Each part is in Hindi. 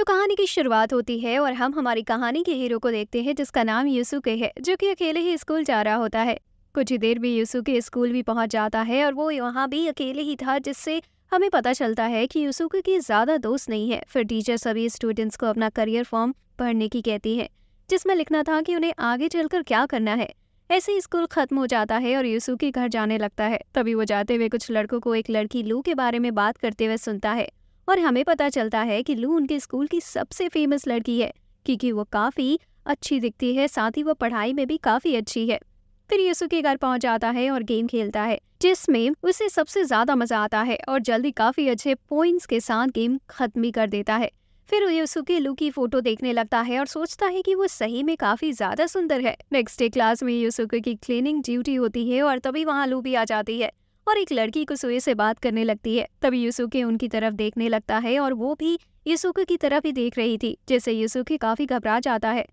तो कहानी की शुरुआत होती है और हम हमारी कहानी के हीरो को देखते हैं जिसका नाम यूसुके है, जो कि अकेले ही स्कूल जा रहा होता है। कुछ ही देर में यूसुके स्कूल भी पहुंच जाता है और वो वहां भी अकेले ही था, जिससे हमें पता चलता है कि यूसुके की ज्यादा दोस्त नहीं है। फिर टीचर सभी स्टूडेंट्स को अपना करियर फॉर्म पढ़ने की कहती है, जिसमें लिखना था कि उन्हें आगे चलकर क्या करना है। ऐसे ही स्कूल खत्म हो जाता है और यूसुके घर जाने लगता है। तभी वो जाते हुए कुछ लड़कों को एक लड़की लू के बारे में बात करते हुए सुनता है और हमें पता चलता है कि लू उनके स्कूल की सबसे फेमस लड़की है, क्योंकि वो काफी अच्छी दिखती है, साथ ही वो पढ़ाई में भी काफी अच्छी है। फिर यूसुके घर पहुंच जाता है और गेम खेलता है, जिसमें उसे सबसे ज्यादा मजा आता है और जल्दी काफी अच्छे पॉइंट्स के साथ गेम खत्म भी कर देता है। फिर यूसुके लू की फोटो देखने लगता है और सोचता है कि वो सही में काफी ज्यादा सुंदर है। नेक्स्ट डे क्लास में यूसुके की क्लीनिंग ड्यूटी होती है और तभी वहाँ लू भी आ जाती है और एक लड़की कुसुए से बात करने लगती है। तभी यूसुके उनकी तरफ देखने लगता है और वो भी यूसुके की तरफ ही देख रही थी, जिससे यूसुके काफी घबरा जाता है।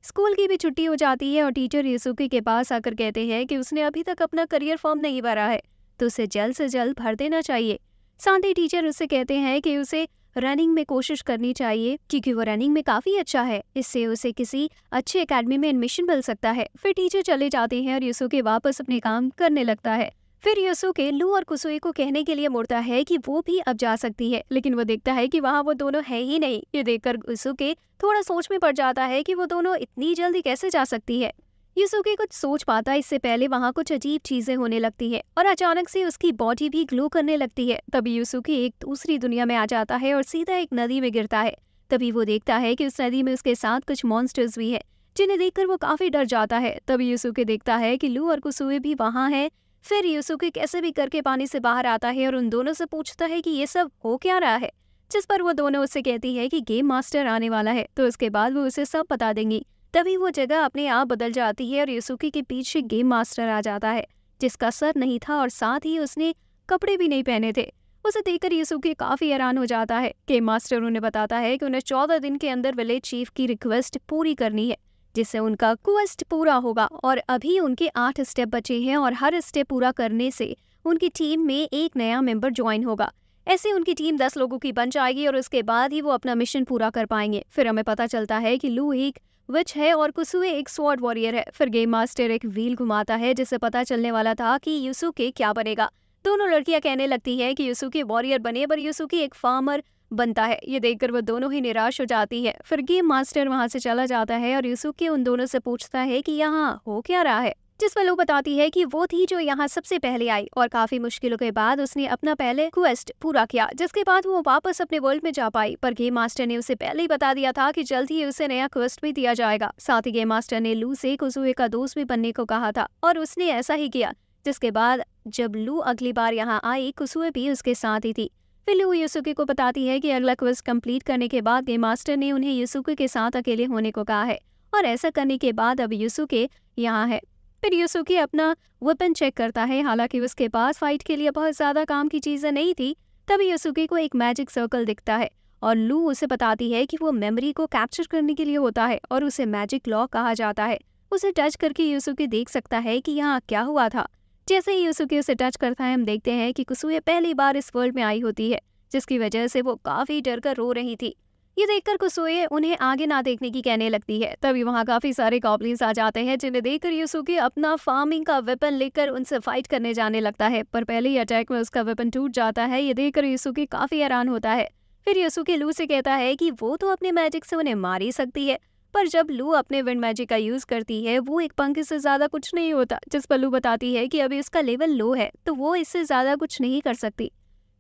स्कूल की भी छुट्टी हो जाती है और टीचर यूसुके के पास आकर कहते हैं कि उसने अभी तक अपना करियर फॉर्म नहीं भरा है, तो उसे जल्द से जल्द भर देना चाहिए। साथ ही टीचर उससे कहते हैं कि उसे रनिंग में कोशिश करनी चाहिए, क्योंकि वो रनिंग में काफी अच्छा है, इससे उसे किसी अच्छी एकेडमी में एडमिशन मिल सकता है। फिर टीचर चले जाते हैं और यूसुके वापस अपने काम करने लगता है। फिर यूसुके लू और कुसुए को कहने के लिए मुड़ता है कि वो भी अब जा सकती है, लेकिन वो देखता है कि वहाँ वो दोनों है ही नहीं। ये देखकर यूसुके थोड़ा सोच में पड़ जाता है कि वो दोनों इतनी जल्दी कैसे जा सकती है। यूसुके कुछ सोच पाता इससे पहले वहाँ कुछ अजीब चीजें होने लगती है और अचानक से उसकी बॉडी भी ग्लो करने लगती है। तभी यूसुके एक दूसरी दुनिया में आ जाता है और सीधा एक नदी में गिरता है। तभी वो देखता है कि उस नदी में उसके साथ कुछ मॉन्स्टर्स भी है, जिन्हें देखकर वो काफी डर जाता है। तभी यूसुके देखता है कि लू और कुसुए भी वहाँ है। फिर यूसुके कैसे भी करके पानी से बाहर आता है और उन दोनों से पूछता है कि ये सब हो क्या रहा है, जिस पर वो दोनों उससे कहती है कि गेम मास्टर आने वाला है, तो उसके बाद वो उसे सब बता देंगी। तभी वो जगह अपने आप बदल जाती है और यूसुके के पीछे गेम मास्टर आ जाता है, जिसका सर नहीं था और साथ ही उसने कपड़े भी नहीं पहने थे। उसे देखकर यूसुके काफी हैरान हो जाता है। गेम मास्टर उन्हें बताता है कि उन्हें 14 दिन के अंदर विलेज चीफ की रिक्वेस्ट पूरी करनी है, जिससे उनका क्वेस्ट पूरा होगा। और अभी उनके 8 स्टेप बचे हैं और हर स्टेप पूरा करने से उनकी टीम में एक नया मेंबर ज्वाइन होगा। ऐसे उनकी टीम 10 लोगों की बन जाएगी और उसके बाद ही वो अपना मिशन पूरा कर पाएंगे। फिर हमें पता चलता है कि लू एक विच है और कुसुए एक स्वॉर्ड वॉरियर है। फिर गेम मास्टर एक व्हील घुमाता है, जिससे पता चलने वाला था कि यूसुके क्या बनेगा। दोनों लड़कियां कहने लगती है कि यूसुके वॉरियर बने, पर यूसुके एक फार्मर बनता है। ये देखकर वो दोनों ही निराश हो जाती है। फिर गेम मास्टर वहां से चला जाता है और यूसुके उन दोनों से पूछता है कि यहाँ हो क्या रहा है, जिस पर लू बताती है कि वो थी जो यहाँ सबसे पहले आई और काफी मुश्किलों के बाद उसने अपना पहले क्वेस्ट पूरा किया, जिसके बाद वो वापस अपने वर्ल्ड में जा पाई। पर गेम मास्टर ने उसे पहले ही बता दिया था कि जल्द ही उसे नया क्वेस्ट भी दिया जाएगा। साथ ही गेम मास्टर ने लू से कुसुए का दोस्त भी बनने को कहा था और उसने ऐसा ही किया, जिसके बाद जब लू अगली बार यहाँ आई, कुसुए भी उसके साथ ही थी। फिर लू यूसुके को बताती है कि अगला क्वेस्ट कंप्लीट करने के बाद गेम मास्टर ने उन्हें यूसुके के साथ अकेले होने को कहा है और ऐसा करने के बाद अब यूसुके यहाँ है। फिर यूसुके अपना वेपन चेक करता है, हालांकि उसके पास फाइट के लिए बहुत ज्यादा काम की चीजें नहीं थी। तभी यूसुके को एक मैजिक सर्कल दिखता है और लू उसे बताती है कि वो मेमोरी को कैप्चर करने के लिए होता है और उसे मैजिक लॉक कहा जाता है। उसे टच करके यूसुके देख सकता है कि यहाँ क्या हुआ था। जैसे ही यूसुके उसे टच करता है, हम देखते हैं कि कुसुए पहली बार इस वर्ल्ड में आई होती है, जिसकी वजह से वो काफी डर कर रो रही थी। ये देखकर कुसुए उन्हें आगे ना देखने की कहने लगती है। तभी वहाँ काफी सारे गॉब्लिन्स आ जाते हैं, जिन्हें देखकर यूसुके अपना फार्मिंग का वेपन लेकर उनसे फाइट करने जाने लगता है, पर पहले ही अटैक में उसका वेपन टूट जाता है। ये देखकर यूसुके काफी हैरान होता है। फिर यूसुके लू से कहता है कि वो तो अपने मैजिक से उन्हें मार ही सकती है, पर जब लू अपने विंड मैजिक का यूज करती है वो एक पंखे से ज्यादा कुछ नहीं होता। जिस पर लू बताती है कि अभी उसका लेवल लो है, तो वो इससे ज्यादा कुछ नहीं कर सकती।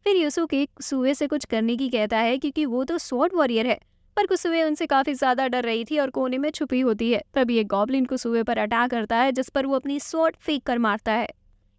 फिर यूसुके कुसुए से कुछ करने की कहता है, क्योंकि वो तो स्वॉर्ड वॉरियर है, पर कुसुए उनसे काफी ज्यादा डर रही थी और कोने में छुपी होती है। तभी एक गॉब्लिन कुसुए पर अटैक करता है, जिस पर वो अपनी स्वॉर्ड फेंक कर मारता है।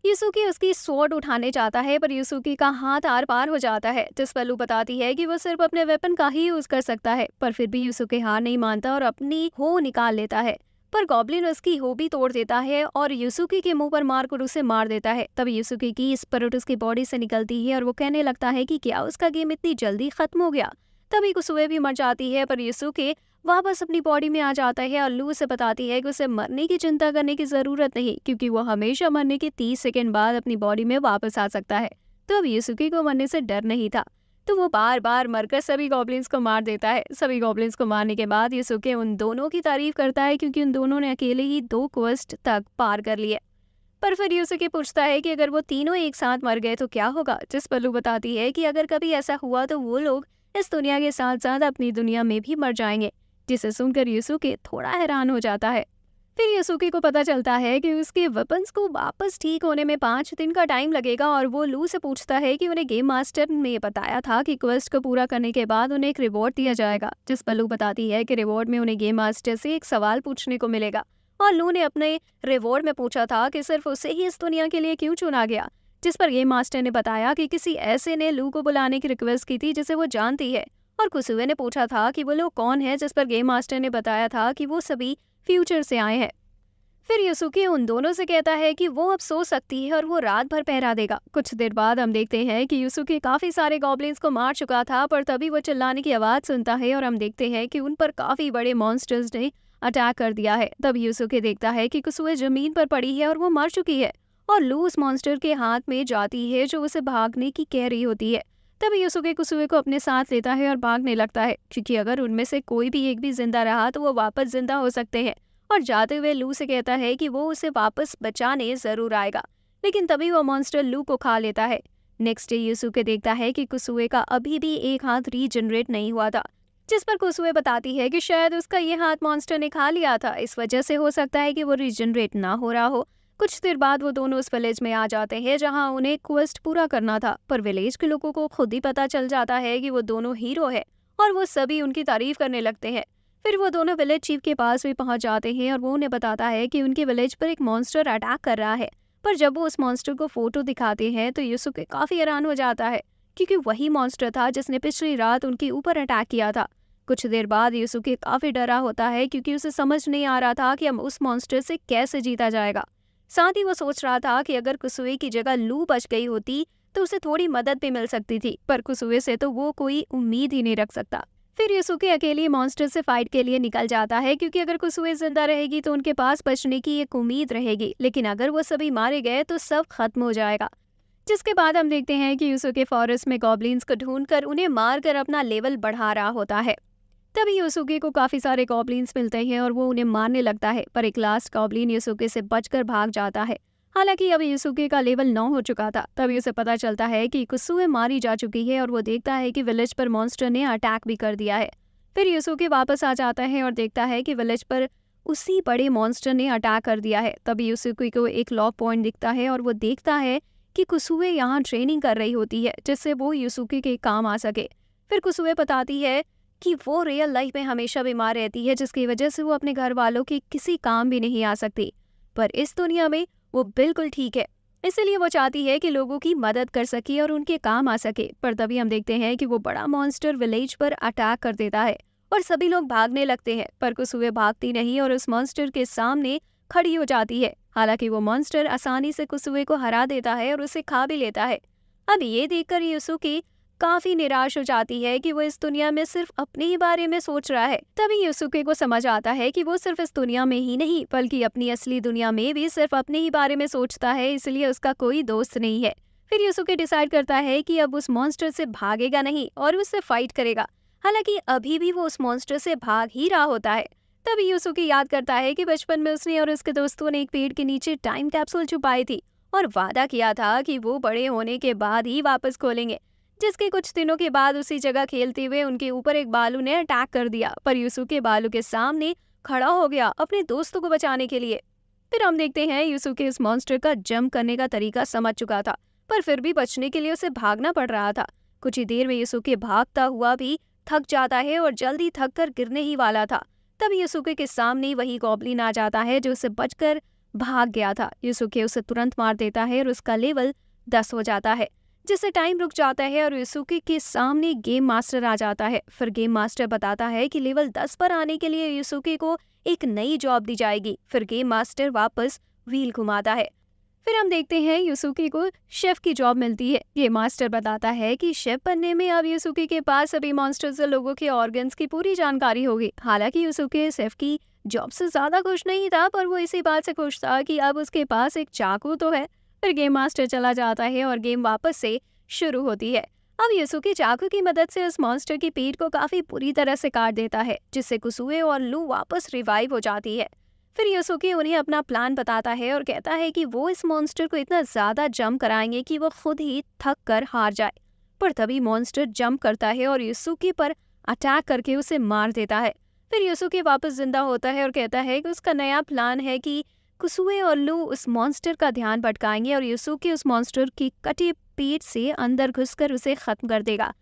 यूसुके उसकी स्वॉर्ड उठाने जाता है, पर यूसुके का हाथ आर पार हो जाता है, जिस पर लू बताती है कि वो सिर्फ अपने वेपन का ही यूज कर सकता है। पर फिर भी यूसुके हार नहीं मानता और अपनी हो निकाल लेता है, पर गॉब्लिन उसकी हो भी तोड़ देता है और यूसुके के मुंह पर मारकर उसे मार देता है। तब यूसुके की स्पिरिट उसकी बॉडी से निकलती है और वो कहने लगता है कि क्या उसका गेम इतनी जल्दी खत्म हो गया। तभी कुसुए भी मर जाती है, पर यूसुके वापस अपनी बॉडी में आ जाता है और लू से बताती है कि उसे मरने की चिंता करने की जरूरत नहीं, क्योंकि वो हमेशा मरने के 30 सेकंड बाद अपनी बॉडी में वापस आ सकता है। तो अब यूसुके को मरने से डर नहीं था। तो वो बार बार मरकर सभी गॉब्लिन्स को मार देता है। सभी गॉब्लिन्स को मारने के बाद यूसुके उन दोनों की तारीफ करता है क्योंकि उन दोनों ने अकेले ही 2 क्वेस्ट तक पार कर लिए। पर फिर यूसुके पूछता है कि अगर वो तीनों एक साथ मर गए तो क्या होगा, जिस पर लू बताती है कि अगर कभी ऐसा हुआ तो वो लोग इस दुनिया के साथ साथ अपनी दुनिया में भी मर जाएंगे, जिसे सुनकर यूसुके थोड़ा हैरान हो जाता है। फिर यूसुके को पता चलता है कि उसके वेपन्स को वापस ठीक होने में 5 दिन का टाइम लगेगा और वो लू से पूछता है कि उन्हें गेम मास्टर ने बताया था कि क्वेस्ट को पूरा करने के बाद उन्हें एक रिवॉर्ड दिया जाएगा, जिस पर लू बताती है कि रिवॉर्ड में उन्हें गेम मास्टर से एक सवाल पूछने को मिलेगा और लू ने अपने रिवॉर्ड में पूछा था कि सिर्फ उसे ही इस दुनिया के लिए क्यों चुना गया, जिस पर गेम मास्टर ने बताया कि किसी ऐसे ने लू को बुलाने की रिक्वेस्ट की थी जिसे वो जानती है। और कुसुए ने पूछा था कि वो लोग कौन है, जिस पर गेम मास्टर ने बताया था कि वो सभी फ्यूचर से आए हैं। फिर यूसुके उन दोनों से कहता है कि वो अब सो सकती है और वो रात भर पहरा देगा। कुछ देर बाद हम देखते हैं कि यूसुके काफी सारे गॉब्लिन्स को मार चुका था, पर तभी वो चिल्लाने की आवाज सुनता है और हम देखते हैं कि उन पर काफी बड़े मॉन्स्टर्स ने अटैक कर दिया है। तब यूसुके देखता है कि कुसुए जमीन पर पड़ी है और वो मर चुकी है और लू उस मॉन्स्टर के हाथ में जाती है जो उसे भागने की कह रही होती है। तभी यूसुके कुसुए को अपने साथ लेता है और भागने लगता है, क्योंकि अगर उनमें से कोई भी एक भी जिंदा रहा तो वो वापस जिंदा हो सकते हैं। और जाते हुए लू से कहता है कि वो उसे वापस बचाने जरूर आएगा, लेकिन तभी वो मॉन्स्टर लू को खा लेता है। नेक्स्ट डे यूसुके देखता है कि कुसुए का अभी भी एक हाथ रीजनरेट नहीं हुआ था, जिस पर कुसुए बताती है कि शायद उसका ये हाथ मॉन्स्टर ने खा लिया था, इस वजह से हो सकता है कि वो रीजनरेट ना हो रहा हो। कुछ देर बाद वो दोनों उस विलेज में आ जाते हैं जहां उन्हें क्वेस्ट पूरा करना था, पर विलेज के लोगों को खुद ही पता चल जाता है कि वो दोनों हीरो है और वो सभी उनकी तारीफ करने लगते हैं। फिर वो दोनों विलेज चीफ के पास भी पहुंच जाते हैं और वो उन्हें बताता है कि उनके विलेज पर एक मॉन्स्टर अटैक कर रहा है। पर जब वो उस मॉन्स्टर को फोटो दिखाते हैं तो यूसुके काफी हैरान हो जाता है, क्योंकि वही मॉन्स्टर था जिसने पिछली रात उनके ऊपर अटैक किया था। कुछ देर बाद यूसुके काफी डरा होता है, क्योंकि उसे समझ नहीं आ रहा था कि अब उस मॉन्स्टर से कैसे जीता जाएगा। साथ ही वो सोच रहा था कि अगर कुसुए की जगह लू बच गई होती तो उसे थोड़ी मदद भी मिल सकती थी, पर कुसुए से तो वो कोई उम्मीद ही नहीं रख सकता। फिर यूसुके अकेले मॉन्स्टर से फाइट के लिए निकल जाता है, क्योंकि अगर कुसुए जिंदा रहेगी तो उनके पास बचने की एक उम्मीद रहेगी, लेकिन अगर वो सभी मारे गए तो सब खत्म हो जाएगा। जिसके बाद हम देखते हैं कि यूसुके फॉरेस्ट में गॉब्लिन्स को ढूंढकर उन्हें मारकर अपना लेवल बढ़ा रहा होता है। तभी यूसुके को काफी सारे गॉब्लिन्स मिलते हैं और वो उन्हें मारने लगता है, पर एक लास्ट गॉब्लिन यूसुके से बचकर भाग जाता है। हालांकि अब यूसुके का लेवल 9 हो चुका था। तभी उसे पता चलता है कि कुसुए मारी जा चुकी है और वो देखता है कि विलेज पर मॉन्स्टर ने अटैक भी कर दिया है। फिर यूसुके वापस आ जाता है और देखता है कि विलेज पर उसी बड़े मॉन्स्टर ने अटैक कर दिया है। तभी यूसुके को एक लॉक पॉइंट दिखता है और वो देखता है कि कुसुए यहाँ ट्रेनिंग कर रही होती है, जिससे वो यूसुके के काम आ सके। फिर कुसुए बताती है कि वो रियल लाइफ में हमेशा बीमार रहती है, जिसकी वजह से वो अपने घर वालों के किसी काम भी नहीं आ सकती, पर इस दुनिया में वो बिल्कुल ठीक है, इसलिए वो चाहती है कि लोगों की मदद कर सके और उनके काम आ सके। पर तभी हम देखते हैं कि वो बड़ा मॉन्स्टर विलेज पर अटैक कर देता है और सभी लोग भागने लगते हैं, पर कुसुए भागती नहीं और उस मॉन्स्टर के सामने खड़ी हो जाती है। हालांकि वो मॉन्स्टर आसानी से कुसुए को हरा देता है और उसे खा भी लेता है। अब ये देखकर यूसुके काफी निराश हो जाती है कि वो इस दुनिया में सिर्फ अपने ही बारे में सोच रहा है। तभी यूसुके को समझ आता है कि वो सिर्फ इस दुनिया में ही नहीं बल्कि अपनी असली दुनिया में भी सिर्फ अपने ही बारे में सोचता है, इसलिए उसका कोई दोस्त नहीं है। फिर यूसुके डिसाइड करता है कि अब उस मॉन्स्टर से भागेगा नहीं और उससे फाइट करेगा। हालांकि अभी भी वो उस मॉन्स्टर से भाग ही रहा होता है। तभी यूसुके याद करता है कि बचपन में उसने और उसके दोस्तों ने एक पेड़ के नीचे टाइम कैप्सूल छुपाई थी और वादा किया था कि वो बड़े होने के बाद ही वापस खोलेंगे। जिसके कुछ दिनों के बाद उसी जगह खेलते हुए उनके ऊपर एक बालू ने अटैक कर दिया, पर यूसुके बालू के सामने खड़ा हो गया अपने दोस्तों को बचाने के लिए। फिर हम देखते हैं यूसुके उस मॉन्स्टर का जंप करने का तरीका समझ चुका था, पर फिर भी बचने के लिए उसे भागना पड़ रहा था। कुछ ही देर में यूसुके भागता हुआ भी थक जाता है और जल्दी थक कर गिरने ही वाला था। तभी यूसुके के सामने वही गॉब्लिन आ जाता है जो उसे बचकर भाग गया था। यूसुके उसे तुरंत मार देता है और उसका लेवल 10 हो जाता है, जिससे टाइम रुक जाता है और यूसुके के सामने गेम मास्टर आ जाता है। फिर गेम मास्टर बताता है कि लेवल 10 पर आने के लिए यूसुके को एक नई जॉब दी जाएगी। फिर गेम मास्टर वापस व्हील घुमाता है। फिर हम देखते हैं यूसुके को शेफ की जॉब मिलती है। गेम मास्टर बताता है कि शेफ बनने में अब यूसुके के पास सभी मॉन्स्टर्स और लोगों के ऑर्गन्स की पूरी जानकारी होगी। हालांकि यूसुके शेफ की जॉब से ज्यादा खुश नहीं था, पर वो इसी बात से खुश था कि अब उसके पास एक चाकू तो है। फिर गेम मास्टर चला जाता है और गेम वापस से शुरू होती है। अब यूसुके चाकू की मदद से उस मॉन्स्टर की पीठ को काफी बुरी तरह से काट देता है, जिससे कुसुए और लू वापस रिवाइव हो जाती है। फिर यूसुके उन्हें अपना प्लान बताता है और कहता है कि वो इस मॉन्स्टर को इतना ज्यादा जंप कराएंगे कि वो खुद ही थक कर हार जाए। पर तभी मॉन्स्टर जंप करता है और यूसुके पर अटैक करके उसे मार देता है। फिर यूसुके वापस जिंदा होता है और कहता है कि उसका नया प्लान है कि कुसुए और लू उस मॉन्स्टर का ध्यान भटकाएंगे और यूसुके उस मॉन्स्टर की कटी पीठ से अंदर घुसकर उसे खत्म कर देगा।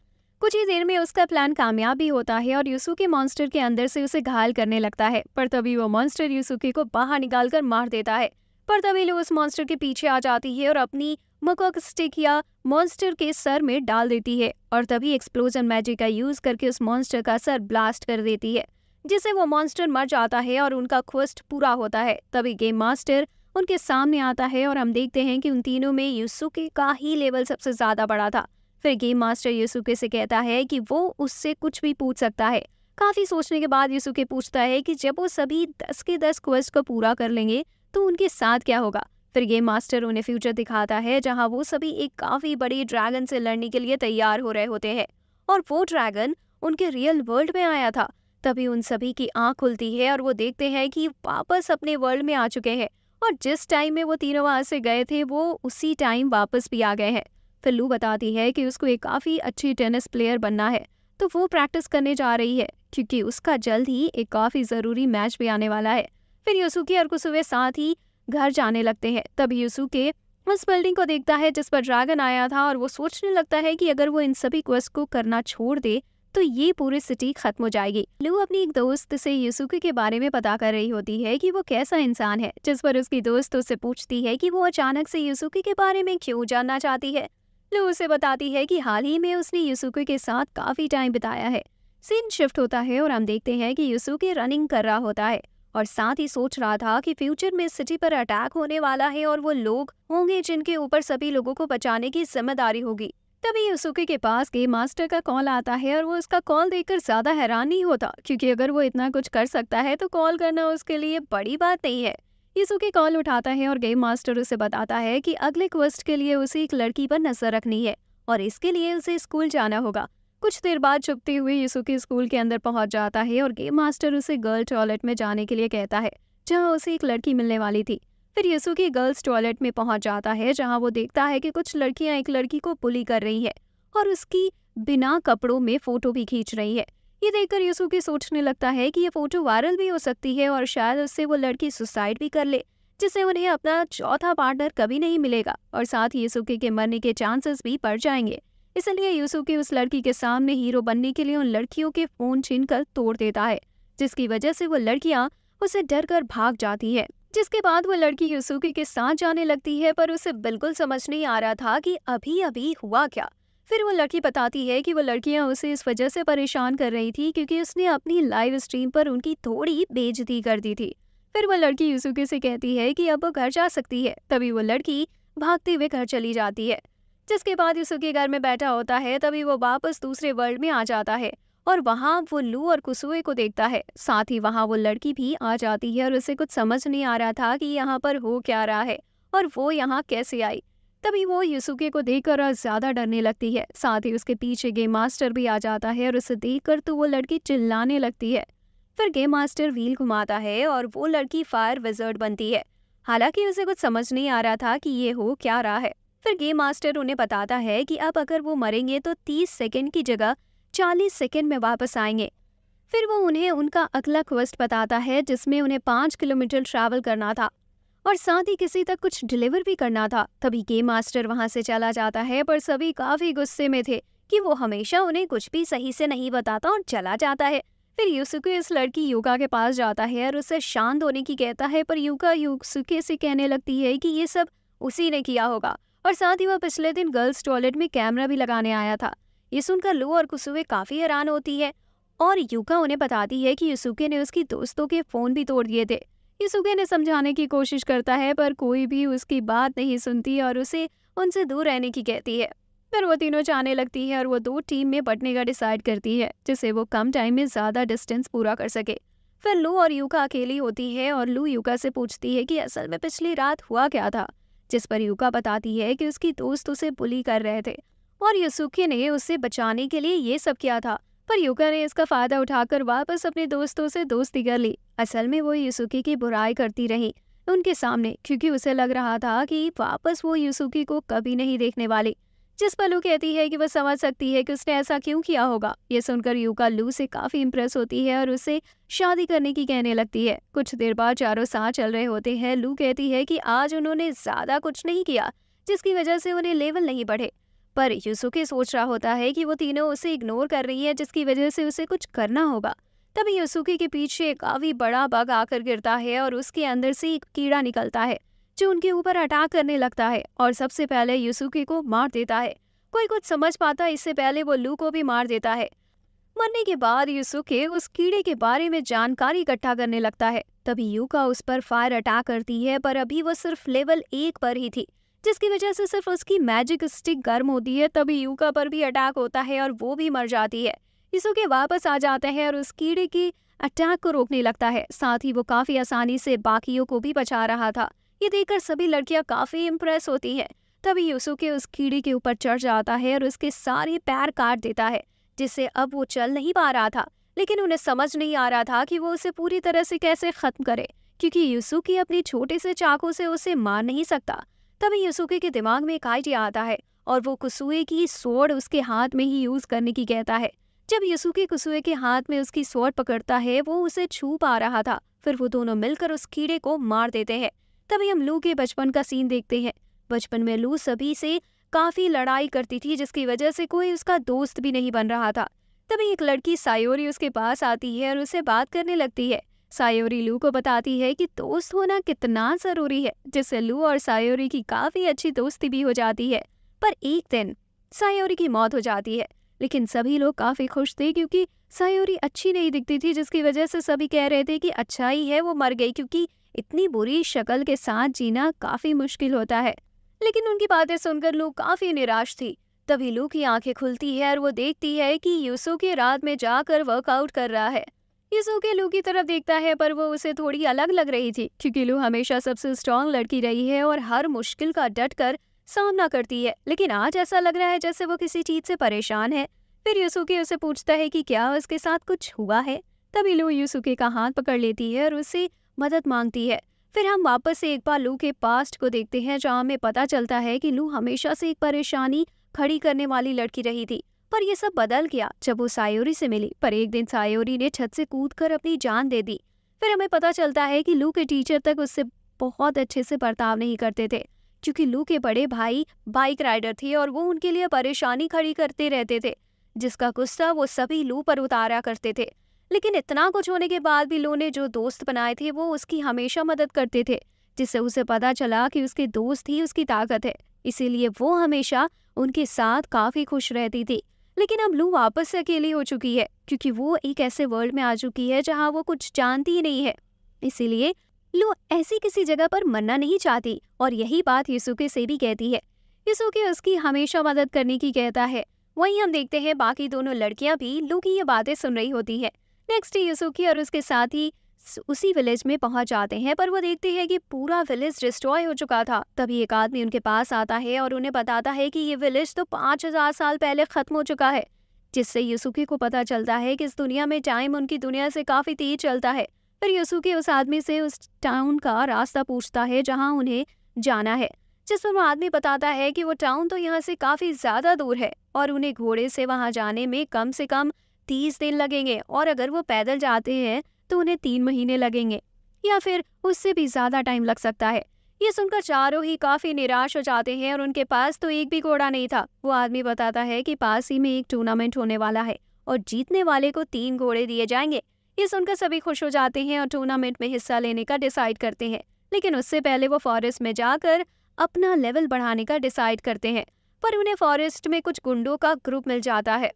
कुछ ही देर में उसका प्लान कामयाब भी होता है और यूसुके मॉन्स्टर के अंदर से उसे घायल करने लगता है। पर तभी वो मॉन्स्टर यूसुके को बाहर निकालकर मार देता है। पर तभी लू उस मॉन्स्टर के पीछे आ जाती है और अपनी मकोक स्टिक या मॉन्स्टर के सर में डाल देती है और तभी एक्सप्लोजन मैजिक का यूज करके उस मॉन्स्टर का सर ब्लास्ट कर देती है, जिससे वो मॉन्स्टर मर जाता है और उनका क्वेस्ट पूरा होता है। तभी गेम मास्टर उनके सामने आता है और हम देखते हैं कि उन तीनों में यूसुके का ही लेवल सबसे ज्यादा बड़ा था। फिर गेम मास्टर यूसुके से कहता है कि वो उससे कुछ भी पूछ सकता है। काफी सोचने के बाद यूसुके पूछता है कि जब वो सभी 10 के 10 क्वेस्ट को पूरा कर लेंगे तो उनके साथ क्या होगा। फिर गेम मास्टर उन्हें फ्यूचर दिखाता है जहां वो सभी एक काफी बड़ी ड्रैगन से लड़ने के लिए तैयार हो रहे होते हैं और वो ड्रैगन उनके रियल वर्ल्ड में आया था। तभी उन सभी की आंख खुलती है और वो देखते हैं कि वापस अपने वर्ल्ड में आ चुके हैं और जिस टाइम में वो तीनों वहां से गए थे वो उसी टाइम वापस भी आ गए हैं। फिर लू बताती है कि उसको एक काफी अच्छी टेनिस प्लेयर बनना है, तो वो प्रैक्टिस करने जा रही है क्योंकि उसका जल्द ही एक काफी जरूरी मैच भी आने वाला है। फिर यूसुके और कुसुए साथ ही घर जाने लगते हैं। तब यूसुके उस बिल्डिंग को देखता है जिस पर ड्रैगन आया था और वो सोचने लगता है कि अगर वो इन सभी क्वेस्ट को करना छोड़ दे तो ये पूरी सिटी खत्म हो जाएगी। लू अपनी एक दोस्त से यूसुके के बारे में पता कर रही होती है कि वो कैसा इंसान है, जिस पर उसकी दोस्त उससे पूछती है कि वो अचानक से यूसुके के बारे में क्यों जानना चाहती है। लू उसे बताती है कि हाल ही में उसने यूसुके के साथ काफी टाइम बिताया है। सीन शिफ्ट होता है और हम देखते हैं कि यूसुके रनिंग कर रहा होता है और साथ ही सोच रहा था कि फ्यूचर में सिटी पर अटैक होने वाला है और वो लोग होंगे जिनके ऊपर सभी लोगों को बचाने की जिम्मेदारी होगी। तभी यूसुके के पास गेम मास्टर का कॉल आता है और वो उसका कॉल देखकर ज्यादा हैरान नहीं होता, क्योंकि अगर वो इतना कुछ कर सकता है तो कॉल करना उसके लिए बड़ी बात नहीं है। यूसुके कॉल उठाता है और गेम मास्टर उसे बताता है कि अगले क्वेस्ट के लिए उसे एक लड़की पर नजर रखनी है और इसके लिए उसे स्कूल जाना होगा। कुछ देर बाद छुपते हुए यूसुके स्कूल के अंदर पहुंच जाता है और गेम मास्टर उसे गर्ल टॉयलेट में जाने के लिए कहता है जहां उसे एक लड़की मिलने वाली थी। फिर यूसुके गर्ल्स टॉयलेट में पहुंच जाता है जहां वो देखता है कि कुछ लड़कियां एक लड़की को बुली कर रही है और उसकी बिना कपड़ों में फोटो भी खींच रही है। ये देखकर यूसुके सोचने लगता है कि ये फोटो वायरल भी हो सकती है और शायद उससे वो लड़की सुसाइड भी कर ले, जिससे उन्हें अपना चौथा पार्टनर कभी नहीं मिलेगा और साथ ही यूसुके के मरने के चांसेस भी बढ़ जाएंगे। इसलिए यूसुके उस लड़की के सामने हीरो बनने के लिए उन लड़कियों के फोन छीनकर तोड़ देता है, जिसकी वजह से वो लड़कियां उसे डर कर भाग जाती है। जिसके बाद वो लड़की यूसुके के साथ जाने लगती है, पर उसे बिल्कुल समझ नहीं आ रहा था कि अभी अभी हुआ क्या। फिर वो लड़की बताती है कि वो लड़कियां उसे इस वजह से परेशान कर रही थी क्योंकि उसने अपनी लाइव स्ट्रीम पर उनकी थोड़ी बेइज्जती कर दी थी। फिर वो लड़की यूसुके से कहती है कि अब वो घर जा सकती है। तभी वो लड़की भागते हुए घर चली जाती है। जिसके बाद यूसुके घर में बैठा होता है, तभी वो वापस दूसरे वर्ल्ड में आ जाता है और वहाँ वो लू और कुसुए को देखता है। साथ ही वहाँ वो लड़की भी आ जाती है और उसे कुछ समझ नहीं आ रहा था कि यहाँ पर हो क्या रहा है और वो यहाँ कैसे आई। तभी वो यूसुके को देखकर और ज्यादा डरने लगती है। साथ ही उसके पीछे गेम मास्टर भी आ जाता है और उसे देखकर तो वो लड़की चिल्लाने लगती है। फिर गेम मास्टर व्हील घुमाता है और वो लड़की फायर विजर्ड बनती है। हालांकि उसे कुछ समझ नहीं आ रहा था कि ये हो क्या रहा है। फिर गेम मास्टर उन्हें बताता है कि अब अगर वो मरेंगे तो 30 सेकंड की जगह 40 सेकंड में वापस आएंगे। फिर वो उन्हें उनका अगला क्वेस्ट बताता है जिसमें उन्हें 5 किलोमीटर ट्रैवल करना था और साथ ही किसी तक कुछ डिलीवर भी करना था। तभी गेम मास्टर वहां से चला जाता है, पर सभी काफी गुस्से में थे कि वो हमेशा उन्हें कुछ भी सही से नहीं बताता और चला जाता है। फिर यूसुके इस लड़की युका के पास जाता है और उसे शांत होने की कहता है, पर युका यूसुके से कहने लगती है कि ये सब उसी ने किया होगा और साथ ही वह पिछले दिन गर्ल्स टॉयलेट में कैमरा भी लगाने आया था। ये सुनकर लू और कुसुए काफी हैरान होती है और युका उन्हें बताती है कि यूसुके ने उसकी दोस्तों के फोन भी तोड़ दिए थे। यूसुके ने समझाने की कोशिश करता है, पर कोई भी उसकी बात नहीं सुनती और उसे उनसे दूर रहने की कहती है। फिर वो तीनों जाने लगती है और वो 2 टीम में बंटने का डिसाइड करती है, जिससे वो कम टाइम में ज्यादा डिस्टेंस पूरा कर सके। फिर लू और युका अकेली होती है और लू युका से पूछती है कि असल में पिछली रात हुआ क्या था, जिस पर युका बताती है कि उसकी दोस्त उसे बुली कर रहे थे और युसुके ने उसे बचाने के लिए ये सब किया था। पर युका ने इसका फायदा उठाकर वापस अपने दोस्तों से दोस्ती कर ली। असल में वो युसुके की बुराई करती रही उनके सामने, क्योंकि उसे लग रहा था कि वापस वो युसुके को कभी नहीं देखने वाली। जिस पर लू कहती है कि वह समझ सकती है कि उसने ऐसा क्यों किया होगा। ये सुनकर युका लू से काफी इम्प्रेस होती है और उससे शादी करने की कहने लगती है। कुछ देर बाद चारों साथ चल रहे होते हैं। लू कहती है कि आज उन्होंने ज्यादा कुछ नहीं किया जिसकी वजह से उन्हें लेवल नहीं बढ़े, पर युसुके सोच रहा होता है कि वो तीनों उसे इग्नोर कर रही है जिसकी वजह से उसे कुछ करना होगा। तभी युसुके के पीछे काफी बड़ा बग आकर गिरता है और उसके अंदर से एक कीड़ा निकलता है जो उनके ऊपर अटैक करने लगता है और सबसे पहले युसुके को मार देता है। कोई कुछ समझ पाता इससे पहले वो लू को भी मार देता है। मरने के बाद युसुके उस कीड़े के बारे में जानकारी इकट्ठा करने लगता है। तभी युका उस पर फायर अटैक करती है, पर अभी वो सिर्फ लेवल 1 पर ही थी, जिसकी वजह से सिर्फ उसकी मैजिक स्टिक गर्म होती है। तभी युका पर भी अटैक होता है और वो भी मर जाती है। युसुके वापस आ जाते हैं और उस कीड़े के अटैक को रोकने लगता है। साथ ही वो काफी आसानी से बाकियों को भी बचा रहा था। ये देखकर सभी लड़कियां काफी इम्प्रेस होती हैं। तभी युसुके उस कीड़े के ऊपर चढ़ जाता है और उसके सारे पैर काट देता है, जिससे अब वो चल नहीं पा रहा था। लेकिन उन्हें समझ नहीं आ रहा था कि वो उसे पूरी तरह से कैसे खत्म करे, क्योंकि युसुके अपने छोटे से चाकू से उसे मार नहीं सकता। तभी युसुके के दिमाग में एक आइडिया आता है और वो कुसुए की स्वॉर्ड उसके हाथ में ही यूज करने की कहता है। जब युसुके कुसुए के हाथ में उसकी स्वॉर्ड पकड़ता है, वो उसे छू पा रहा था। फिर वो दोनों मिलकर उस कीड़े को मार देते हैं। तभी हम लू के बचपन का सीन देखते हैं। बचपन में लू सभी से काफी लड़ाई करती थी, जिसकी वजह से कोई उसका दोस्त भी नहीं बन रहा था। तभी एक लड़की सायोरी उसके पास आती है और उससे बात करने लगती है। सायोरी लू को बताती है कि दोस्त होना कितना जरूरी है, जिससे लू और सायोरी की काफी अच्छी दोस्ती भी हो जाती है। पर एक दिन सायोरी की मौत हो जाती है, लेकिन सभी लोग काफी खुश थे क्योंकि सायोरी अच्छी नहीं दिखती थी, जिसकी वजह से सभी कह रहे थे कि अच्छा ही है वो मर गई, क्योंकि इतनी बुरी शक्ल के साथ जीना काफी मुश्किल होता है। लेकिन उनकी बातें सुनकर लू काफी निराश थी। तभी लू की आंखें खुलती है और वो देखती है कि युसुके रात में जाकर वर्कआउट कर रहा है। युसुके लू की तरफ देखता है, पर वो उसे थोड़ी अलग लग रही थी, क्योंकि लू हमेशा सबसे स्ट्रांग लड़की रही है और हर मुश्किल का डटकर सामना करती है। लेकिन आज ऐसा लग रहा है जैसे वो किसी चीज से परेशान है। फिर युसुके उसे पूछता है कि क्या उसके साथ कुछ हुआ है। तभी लू युसुके का हाथ पकड़ लेती है और उससे मदद मांगती है। फिर हम वापस से एक बार लू के पास्ट को देखते हैं, जहाँ हमें पता चलता है कि लू हमेशा से एक परेशानी खड़ी करने वाली लड़की रही थी। पर यह सब बदल गया जब वो सायोरी से मिली। पर एक दिन सायोरी ने छत से कूदकर अपनी जान दे दी। फिर हमें पता चलता है कि लू के टीचर तक उससे बहुत अच्छे से बर्ताव नहीं करते थे, क्योंकि लू के बड़े भाई बाइक राइडर थे और वो उनके लिए परेशानी खड़ी करते रहते थे, जिसका गुस्सा वो सभी लू पर उतारा करते थे। लेकिन इतना कुछ होने के बाद भी लू ने जो दोस्त बनाए थे वो उसकी हमेशा मदद करते थे, जिससे उसे पता चला कि उसके दोस्त ही उसकी ताकत है। इसीलिए वो हमेशा उनके साथ काफी खुश रहती थी। लेकिन अब लू वापस से अकेली हो चुकी है, क्योंकि वो एक ऐसे वर्ल्ड में आ चुकी है जहाँ वो कुछ जानती ही नहीं है। इसीलिए लू ऐसी किसी जगह पर मरना नहीं चाहती, और यही बात युसुके से भी कहती है। युसुके उसकी हमेशा मदद करने की कहता है। वहीं हम देखते हैं बाकी दोनों लड़कियां भी लू की ये बातें सुन रही होती है। नेक्स्ट युसुके और उसके साथी उसी विलेज में पहुंच जाते हैं, पर वो देखते हैं कि पूरा विलेज डिस्ट्रॉय हो चुका था। तभी एक आदमी उनके पास आता है और उन्हें बताता है कि ये विलेज तो 5000 साल पहले खत्म हो चुका है, जिससे युसुके को पता चलता है कि इस दुनिया में टाइम उनकी दुनिया से काफी तेज चलता है। फिर युसुके उस आदमी से उस टाउन का रास्ता पूछता है जहाँ उन्हें जाना है, जिस पर वो आदमी बताता है कि वो टाउन तो यहाँ से काफी ज्यादा दूर है और उन्हें घोड़े से वहां जाने में कम से कम 30 दिन लगेंगे, और अगर वो पैदल जाते हैं तो उन्हें 3 महीने लगेंगे, या फिर उससे भी ज्यादा टाइम लग सकता है। ये सुनकर चारों ही काफी निराश हो जाते हैं और उनके पास तो एक भी घोड़ा नहीं था। वो आदमी बताता है कि पास ही में एक टूर्नामेंट होने वाला है और जीतने वाले को 3 घोड़े दिए जाएंगे। ये सुनकर सभी खुश हो जाते हैं और टूर्नामेंट में हिस्सा लेने का डिसाइड करते हैं। लेकिन उससे पहले वो फॉरेस्ट में जाकर अपना लेवल बढ़ाने का डिसाइड करते हैं। पर उन्हें फॉरेस्ट में कुछ गुंडों का ग्रुप मिल जाता है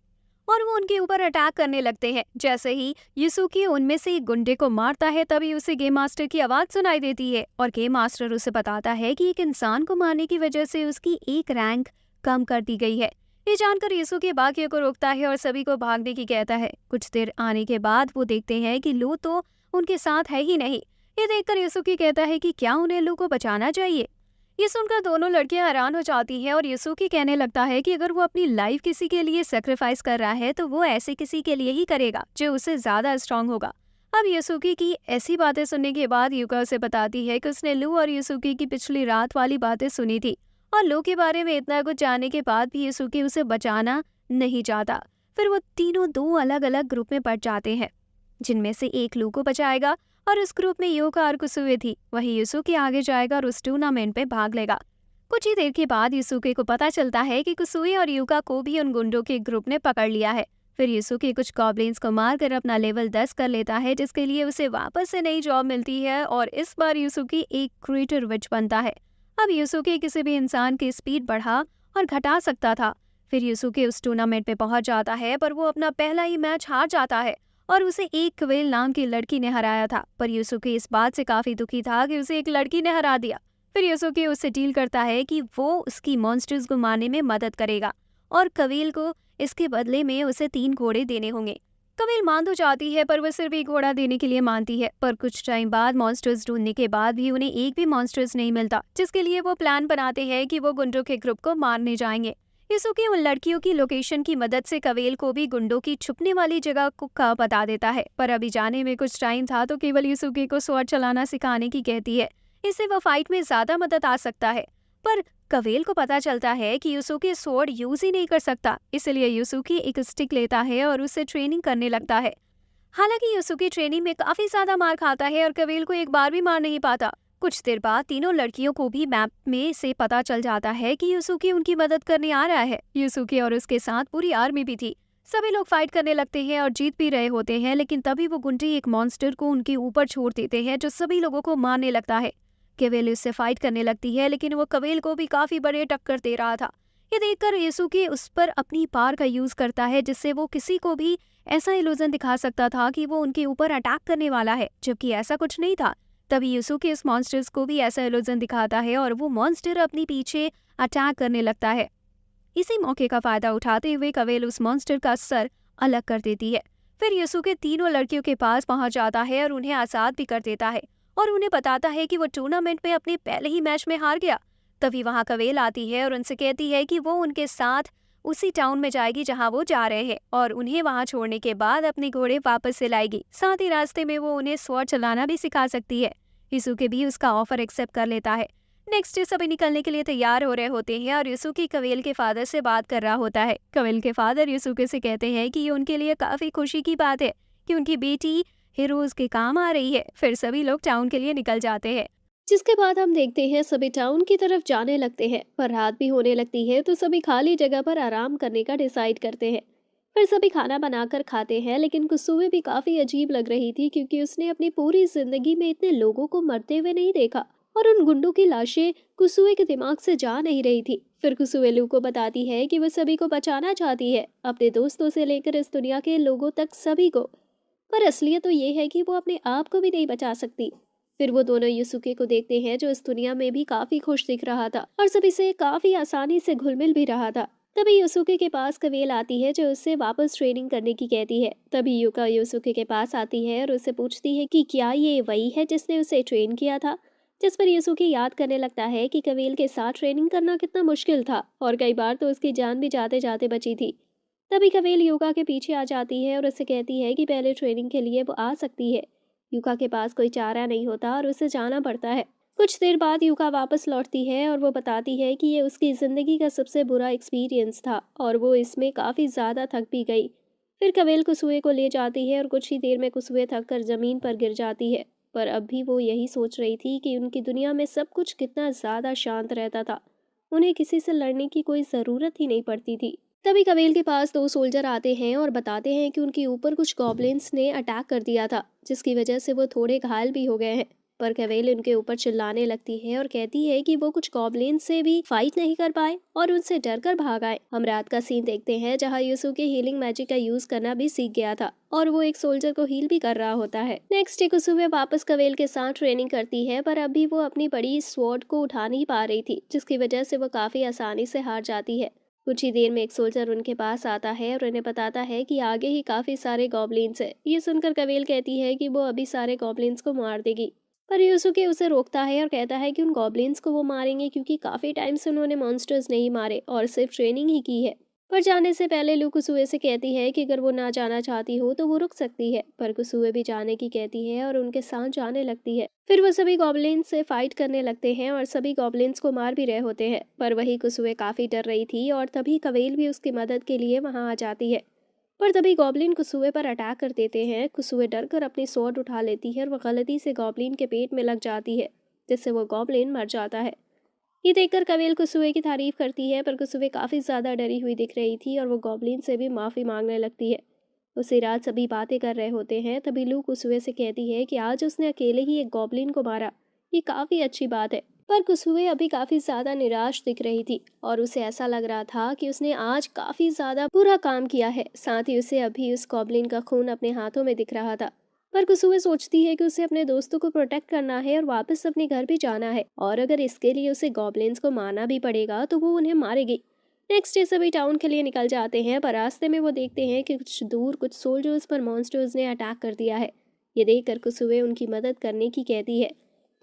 और वो उनके ऊपर अटैक करने लगते हैं। जैसे ही युसुके उनमें से एक गुंडे को मारता है, तभी उसे गेम मास्टर की आवाज सुनाई देती है और गेम मास्टर उसे बताता है कि एक इंसान को मारने की वजह से उसकी एक रैंक कम कर दी गई है। ये जानकर युसुके बाकियों को रोकता है और सभी को भागने की कहता है। कुछ देर आने के बाद वो देखते हैं कि लू तो उनके साथ है ही नहीं। ये देखकर युसुके कहता है कि क्या उन्हें लू को बचाना चाहिए। ये सुनकर दोनों लड़कियां हैरान हो जाती हैं और यूसुकी कहने लगता है कि अगर वो अपनी लाइफ किसी के लिए सेक्रीफाइस कर रहा है तो वो ऐसे किसी के लिए ही करेगा जो उससे ज्यादा स्ट्रांग होगा। अब यूसुकी की ऐसी बातें सुनने के बाद युका उसे बताती है कि उसने लू और यूसुकी की पिछली रात वाली बातें सुनी थी और लू के बारे में इतना कुछ जानने के बाद भी यूसुकी उसे बचाना नहीं चाहता। फिर वो तीनों दो अलग अलग ग्रुप में बट जाते हैं, जिनमें से एक लू को बचाएगा और उस ग्रुप में युका और कुसुए थी। वहीं यूसुकी आगे जाएगा और उस टूर्नामेंट में भाग लेगा। कुछ ही देर के बाद यूसुके को पता चलता है कि कुसुए और युका को भी उन गुंडों के ग्रुप ने पकड़ लिया है। फिर यूसुके कुछ गॉब्लिन्स को मारकर अपना लेवल 10 कर लेता है, जिसके लिए उसे वापस से नई जॉब मिलती है और इस बार यूसुकी एक क्रिएटर विच बनता है। अब यूसुके किसी भी इंसान की स्पीड बढ़ा और घटा सकता था। फिर यूसुके उस टूर्नामेंट में पहुंच जाता है, पर वो अपना पहला ही मैच हार जाता है और उसे एक क्वेल नाम की लड़की ने हराया था। पर यूसुके इस बात से काफी दुखी था कि उसे एक लड़की ने हरा दिया। फिर यूसुके उससे डील करता है कि वो उसकी मॉन्स्टर्स को मारने में मदद करेगा और कवेल को इसके बदले में उसे 3 घोड़े देने होंगे। कवेल मान तो जाती है, पर वह सिर्फ एक घोड़ा देने के लिए मानती है। पर कुछ टाइम बाद मॉन्स्टर्स ढूंढने के बाद भी उन्हें एक भी मॉन्स्टर्स नहीं मिलता, जिसके लिए वो प्लान बनाते हैं कि वो गुंडों के ग्रुप को मारने जाएंगे। यूसुके उन लड़कियों की लोकेशन की मदद से कवेल को भी गुंडों की छुपने वाली जगह का बता देता है। पर अभी जाने में कुछ टाइम था तो केवल यूसुके को स्वॉर्ड चलाना सिखाने की कहती है, इससे वो फाइट में ज्यादा मदद आ सकता है। पर कवेल को पता चलता है कि यूसुके स्वॉर्ड यूज ही नहीं कर सकता, इसलिए यूसुके एक स्टिक लेता है और उससे ट्रेनिंग करने लगता है। हालांकि यूसुके ट्रेनिंग में काफी ज्यादा मार खाता है और कवेल को एक बार भी मार नहीं पाता। कुछ देर बाद तीनों लड़कियों को भी मैप में से पता चल जाता है कि यूसुके उनकी मदद करने आ रहा है। यूसुके और उसके साथ पूरी आर्मी भी थी। सभी लोग फाइट करने लगते हैं और जीत भी रहे होते हैं, लेकिन तभी वो गुंडे एक मॉन्स्टर को उनके ऊपर छोड़ देते हैं जो सभी लोगों को मारने लगता है। कवेल उससे फाइट करने लगती है, लेकिन वो कवेल को भी काफी बड़े टक्कर दे रहा था। ये देखकर यूसुके उस पर अपनी पावर का यूज करता है, जिससे वो किसी को भी ऐसा इल्यूजन दिखा सकता था कि वो उनके ऊपर अटैक करने वाला है, जबकि ऐसा कुछ नहीं था। तभी यूसुके इस मॉन्स्टर्स को भी ऐसा इल्यूजन दिखाता है और वो मॉन्स्टर अपनी पीछे अटैक करने लगता है। इसी मौके का फायदा उठाते हुए कवेल उस मॉन्स्टर का सर अलग कर देती है। फिर यूसुके तीनों लड़कियों के पास पहुंच जाता है और उन्हें आजाद भी कर देता है और उन्हें बताता है कि वो टूर्नामेंट में अपने पहले ही मैच में हार गया। तभी वहां कवेल आती है और उनसे कहती है कि वो उनके साथ उसी टाउन में जाएगी जहां वो जा रहे हैं और उन्हें वहां छोड़ने के बाद अपने घोड़े वापस से लाएगी। साथ ही रास्ते में वो उन्हें स्वॉर्ड चलाना भी सिखा सकती है। यूसुके भी उसका ऑफर एक्सेप्ट कर लेता है। नेक्स्ट डे सभी निकलने के लिए तैयार हो रहे होते हैं और यूसुके कवेल के फादर से बात कर रहा होता है। कवेल के फादर यूसुके से कहते हैं कि ये उनके लिए काफी खुशी की बात है कि उनकी बेटी हीरोज के काम आ रही है। फिर सभी लोग टाउन के लिए निकल जाते हैं, जिसके बाद हम देखते हैं सभी टाउन की तरफ जाने लगते हैं। पर रात भी होने लगती है तो सभी खाली जगह पर आराम करने का डिसाइड करते हैं। फिर सभी खाना बनाकर खाते हैं, लेकिन कुसुए भी काफी अजीब लग रही थी क्योंकि उसने अपनी पूरी जिंदगी में इतने लोगों को मरते हुए नहीं देखा और उन गुंडों की लाशें कुसुए के दिमाग से जा नहीं रही थी। फिर कुसुए लू को बताती है कि वो सभी को बचाना चाहती है, अपने दोस्तों से लेकर इस दुनिया के लोगों तक सभी को। पर असलियत तो ये है कि वो अपने आप को भी नहीं बचा सकती। फिर वो दोनों यूसुके को देखते हैं जो इस दुनिया में भी काफी खुश दिख रहा था और सभी से काफी आसानी से घुल मिल भी रहा था। तभी यूसुके के पास कवेल आती है जो उससे वापस ट्रेनिंग करने की कहती है। तभी युका यूसुके के पास आती है और उससे पूछती है कि क्या ये वही है जिसने उसे ट्रेन किया था। जिस पर यूसुके याद करने लगता है कि कवेल के साथ ट्रेनिंग करना कितना मुश्किल था और कई बार तो उसकी जान भी जाते जाते बची थी। तभी कवेल युका के पीछे आ जाती है और उससे कहती है कि पहले ट्रेनिंग के लिए वो आ सकती है। युका के पास कोई चारा नहीं होता और उसे जाना पड़ता है। कुछ देर बाद युका वापस लौटती है और वो बताती है कि ये उसकी ज़िंदगी का सबसे बुरा एक्सपीरियंस था और वो इसमें काफ़ी ज़्यादा थक भी गई। फिर कवेल कुसुए को ले जाती है और कुछ ही देर में कुसुए थक कर ज़मीन पर गिर जाती है। पर अब भी वो यही सोच रही थी कि उनकी दुनिया में सब कुछ कितना ज़्यादा शांत रहता था, उन्हें किसी से लड़ने की कोई ज़रूरत ही नहीं पड़ती थी। तभी कवेल के पास 2 सोल्जर आते हैं और बताते हैं कि उनके ऊपर कुछ गॉब्लिन्स ने अटैक कर दिया था, जिसकी वजह से वो थोड़े घायल भी हो गए हैं। पर कवेल उनके ऊपर चिल्लाने लगती है और कहती है कि वो कुछ गॉब्लिन्स से भी फाइट नहीं कर पाए और उनसे डर कर भाग आए। हम रात का सीन देखते हैं जहाँ यूसुके हीलिंग मैजिक का यूज करना भी सीख गया था और वो एक सोल्जर को हील भी कर रहा होता है। नेक्स्ट डे कुसुमे वापस कवेल के साथ ट्रेनिंग करती है, पर अभी वो अपनी बड़ी स्वॉर्ड को उठा नहीं पा रही थी, जिसकी वजह से वो काफी आसानी से हार जाती है। कुछ ही देर में एक सोल्जर उनके पास आता है और उन्हें बताता है कि आगे ही काफी सारे गॉब्लिन्स हैं। ये सुनकर कवेल कहती है कि वो अभी सारे गॉब्लिन्स को मार देगी, पर यूसुके उसे रोकता है और कहता है कि उन गॉब्लिन्स को वो मारेंगे क्योंकि काफ़ी टाइम से उन्होंने मॉन्स्टर्स नहीं मारे और सिर्फ ट्रेनिंग ही की है। पर जाने से पहले लू कुसुए से कहती है कि अगर वो ना जाना चाहती हो तो वो रुक सकती है, पर कुसुए भी जाने की कहती है और उनके साथ जाने लगती है। फिर वो सभी गॉब्लिन्स से फाइट करने लगते हैं और सभी गॉब्लिन्स को मार भी रहे होते हैं, पर वही कुसुए काफ़ी डर रही थी और तभी कवेल भी उसकी मदद के लिए वहाँ आ जाती है। पर तभी गॉब्लिन कुसुए पर अटैक कर देते हैं। कुसुए डर कर अपनी स्वॉर्ड उठा लेती है और वह गलती से गॉब्लिन के पेट में लग जाती है, जिससे वो गॉब्लिन मर जाता है। ये देखकर कवेल कुसुए की तारीफ करती है, पर कुसुए काफ़ी ज़्यादा डरी हुई दिख रही थी और वो गॉब्लिन से भी माफ़ी मांगने लगती है। उसी रात सभी बातें कर रहे होते हैं, तभी लू कुसुए से कहती है कि आज उसने अकेले ही एक गॉब्लिन को मारा, ये काफ़ी अच्छी बात है। पर कुसुए अभी काफ़ी ज़्यादा निराश दिख रही थी और उसे ऐसा लग रहा था कि उसने आज काफ़ी ज़्यादा बुरा काम किया है। साथ ही उसे अभी उस गॉब्लिन का खून अपने हाथों में दिख रहा था। पर कुसुए सोचती है कि उसे अपने दोस्तों को प्रोटेक्ट करना है और वापस अपने घर भी जाना है, और अगर इसके लिए उसे गॉब्लिन्स को मारना भी पड़ेगा तो वो उन्हें मारेगी। नेक्स्ट डे सभी टाउन के लिए निकल जाते हैं, पर रास्ते में वो देखते हैं कि कुछ दूर कुछ सोल्जर्स पर मॉन्स्टर्स ने अटैक कर दिया है। ये देखकर कुसुए उनकी मदद करने की कहती है,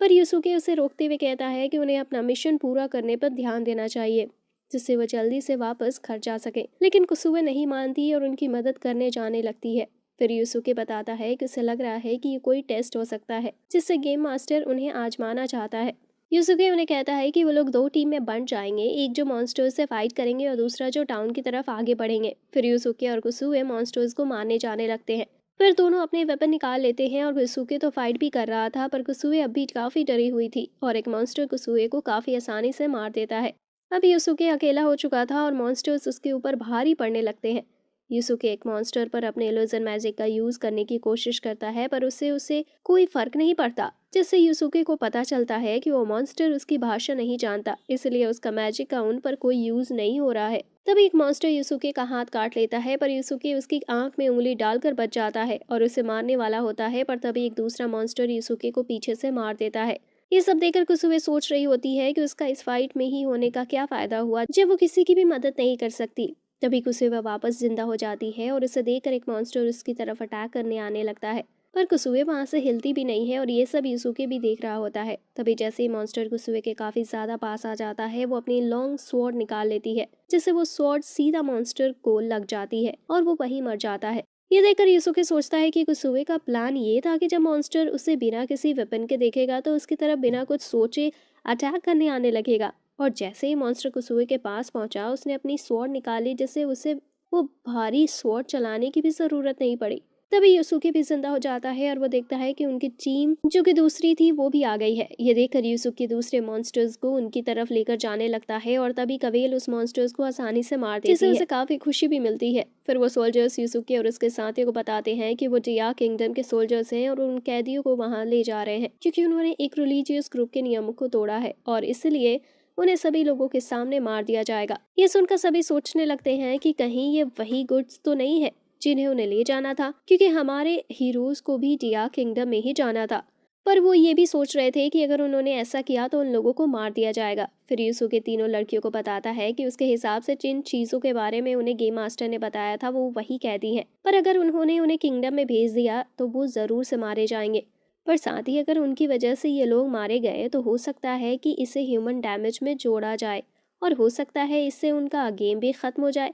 पर यूसुके उसे रोकते हुए कहता है कि उन्हें अपना मिशन पूरा करने पर ध्यान देना चाहिए, जिससे वह जल्दी से वापस घर जा सके। लेकिन कुसुए नहीं मानती और उनकी मदद करने जाने लगती है। फिर यूसुके बताता है कि उसे लग रहा है कि ये कोई टेस्ट हो सकता है जिससे गेम मास्टर उन्हें आजमाना चाहता है। यूसुके उन्हें कहता है कि वो लोग दो टीम में बंट जाएंगे, एक जो मॉन्स्टर्स से फाइट करेंगे और दूसरा जो टाउन की तरफ आगे बढ़ेंगे। फिर यूसुके और कुसुए मॉन्स्टर्स को मारने जाने लगते हैं। फिर दोनों अपने वेपन निकाल लेते हैं और कुसुए तो फाइट भी कर रहा था, पर कुसुए अब भी काफ़ी डरी हुई थी और एक मॉन्स्टर कुसुए को काफ़ी आसानी से मार देता है। अब यूसुके अकेला हो चुका था और मॉन्स्टर्स उसके ऊपर भारी पड़ने लगते हैं। यूसुके एक मॉन्स्टर पर अपने इल्यूजन मैजिक का यूज़ करने की कोशिश करता है, पर उससे उसे कोई फर्क नहीं पड़ता, जिससे यूसुके को पता चलता है कि वो मॉन्स्टर उसकी भाषा नहीं जानता, इसलिए उसका मैजिक का उन पर कोई यूज़ नहीं हो रहा है। तभी एक मॉन्स्टर यूसुके का हाथ काट लेता है, पर यूसुके उसकी आंख में उंगली डालकर बच जाता है और उसे मारने वाला होता है, पर तभी एक दूसरा मॉन्स्टर यूसुके को पीछे से मार देता है। ये सब देखकर कुसुए सोच रही होती है कि उसका इस फाइट में ही होने का क्या फायदा हुआ जब वो किसी की भी मदद नहीं कर सकती। तभी कुसुए वापस जिंदा हो जाती है और उसे देखकर एक मॉन्स्टर उसकी तरफ अटैक करने आने लगता है, पर कुसुए वहां से हिलती भी नहीं है और ये सब यूसुके भी देख रहा होता है। तभी जैसे ही मॉन्स्टर कुसुए के काफी ज्यादा पास आ जाता है, वो अपनी लॉन्ग स्वॉर्ड निकाल लेती है, जिससे वो स्वॉर्ड सीधा मॉन्स्टर को लग जाती है और वो वहीं मर जाता है। ये देखकर यूसुके सोचता है कि कुसुए का प्लान ये था कि जब मॉन्स्टर उसे बिना किसी वेपन के देखेगा तो उसकी तरफ बिना कुछ सोचे अटैक करने आने लगेगा। और जैसे ही मॉन्स्टर कुसुए के पास पहुंचा, उसने अपनी स्वॉर्ड निकाली, जिससे उसे वो भारी स्वॉर्ड चलाने की भी जरूरत नहीं पड़ी। तभी यूसुके भी जिंदा हो जाता है और वो देखता है कि उनकी टीम जो कि दूसरी थी वो भी आ गई है। ये देखकर यूसुके दूसरे मॉन्स्टर्स को उनकी तरफ लेकर जाने लगता है और तभी कवेल उस मॉन्स्टर्स को आसानी से मार देती है, जिससे उसे काफी खुशी भी मिलती है। फिर वो सोल्जर्स यूसुके और उसके साथियों को बताते हैं कि वो डिया किंगडम के सोल्जर्स हैं और उन कैदियों को वहाँ ले जा रहे हैं क्योंकि उन्होंने एक रिलीजियस ग्रुप के नियमों को तोड़ा है और इसलिए उन्हें सभी लोगों के सामने मार दिया जाएगा। ये सुनकर सभी सोचने लगते हैं कि कहीं ये वही गुड्स तो नहीं है जिन्हें उन्हें ले जाना था, क्योंकि हमारे हीरोज को भी डिया किंगडम में ही जाना था। पर वो ये भी सोच रहे थे कि अगर उन्होंने ऐसा किया तो उन लोगों को मार दिया जाएगा। फिर यूसुके तीनों लड़कियों को बताता है कि उसके हिसाब से जिन चीजों के बारे में उन्हें गेम मास्टर ने बताया था वो वही कहती हैं, पर अगर उन्होंने उन्हें किंगडम में भेज दिया तो वो जरूर से मारे जाएंगे। पर साथ ही अगर उनकी वजह से ये लोग मारे गए तो हो सकता है कि इसे ह्यूमन डैमेज में जोड़ा जाए और हो सकता है इससे उनका गेम भी खत्म हो जाए।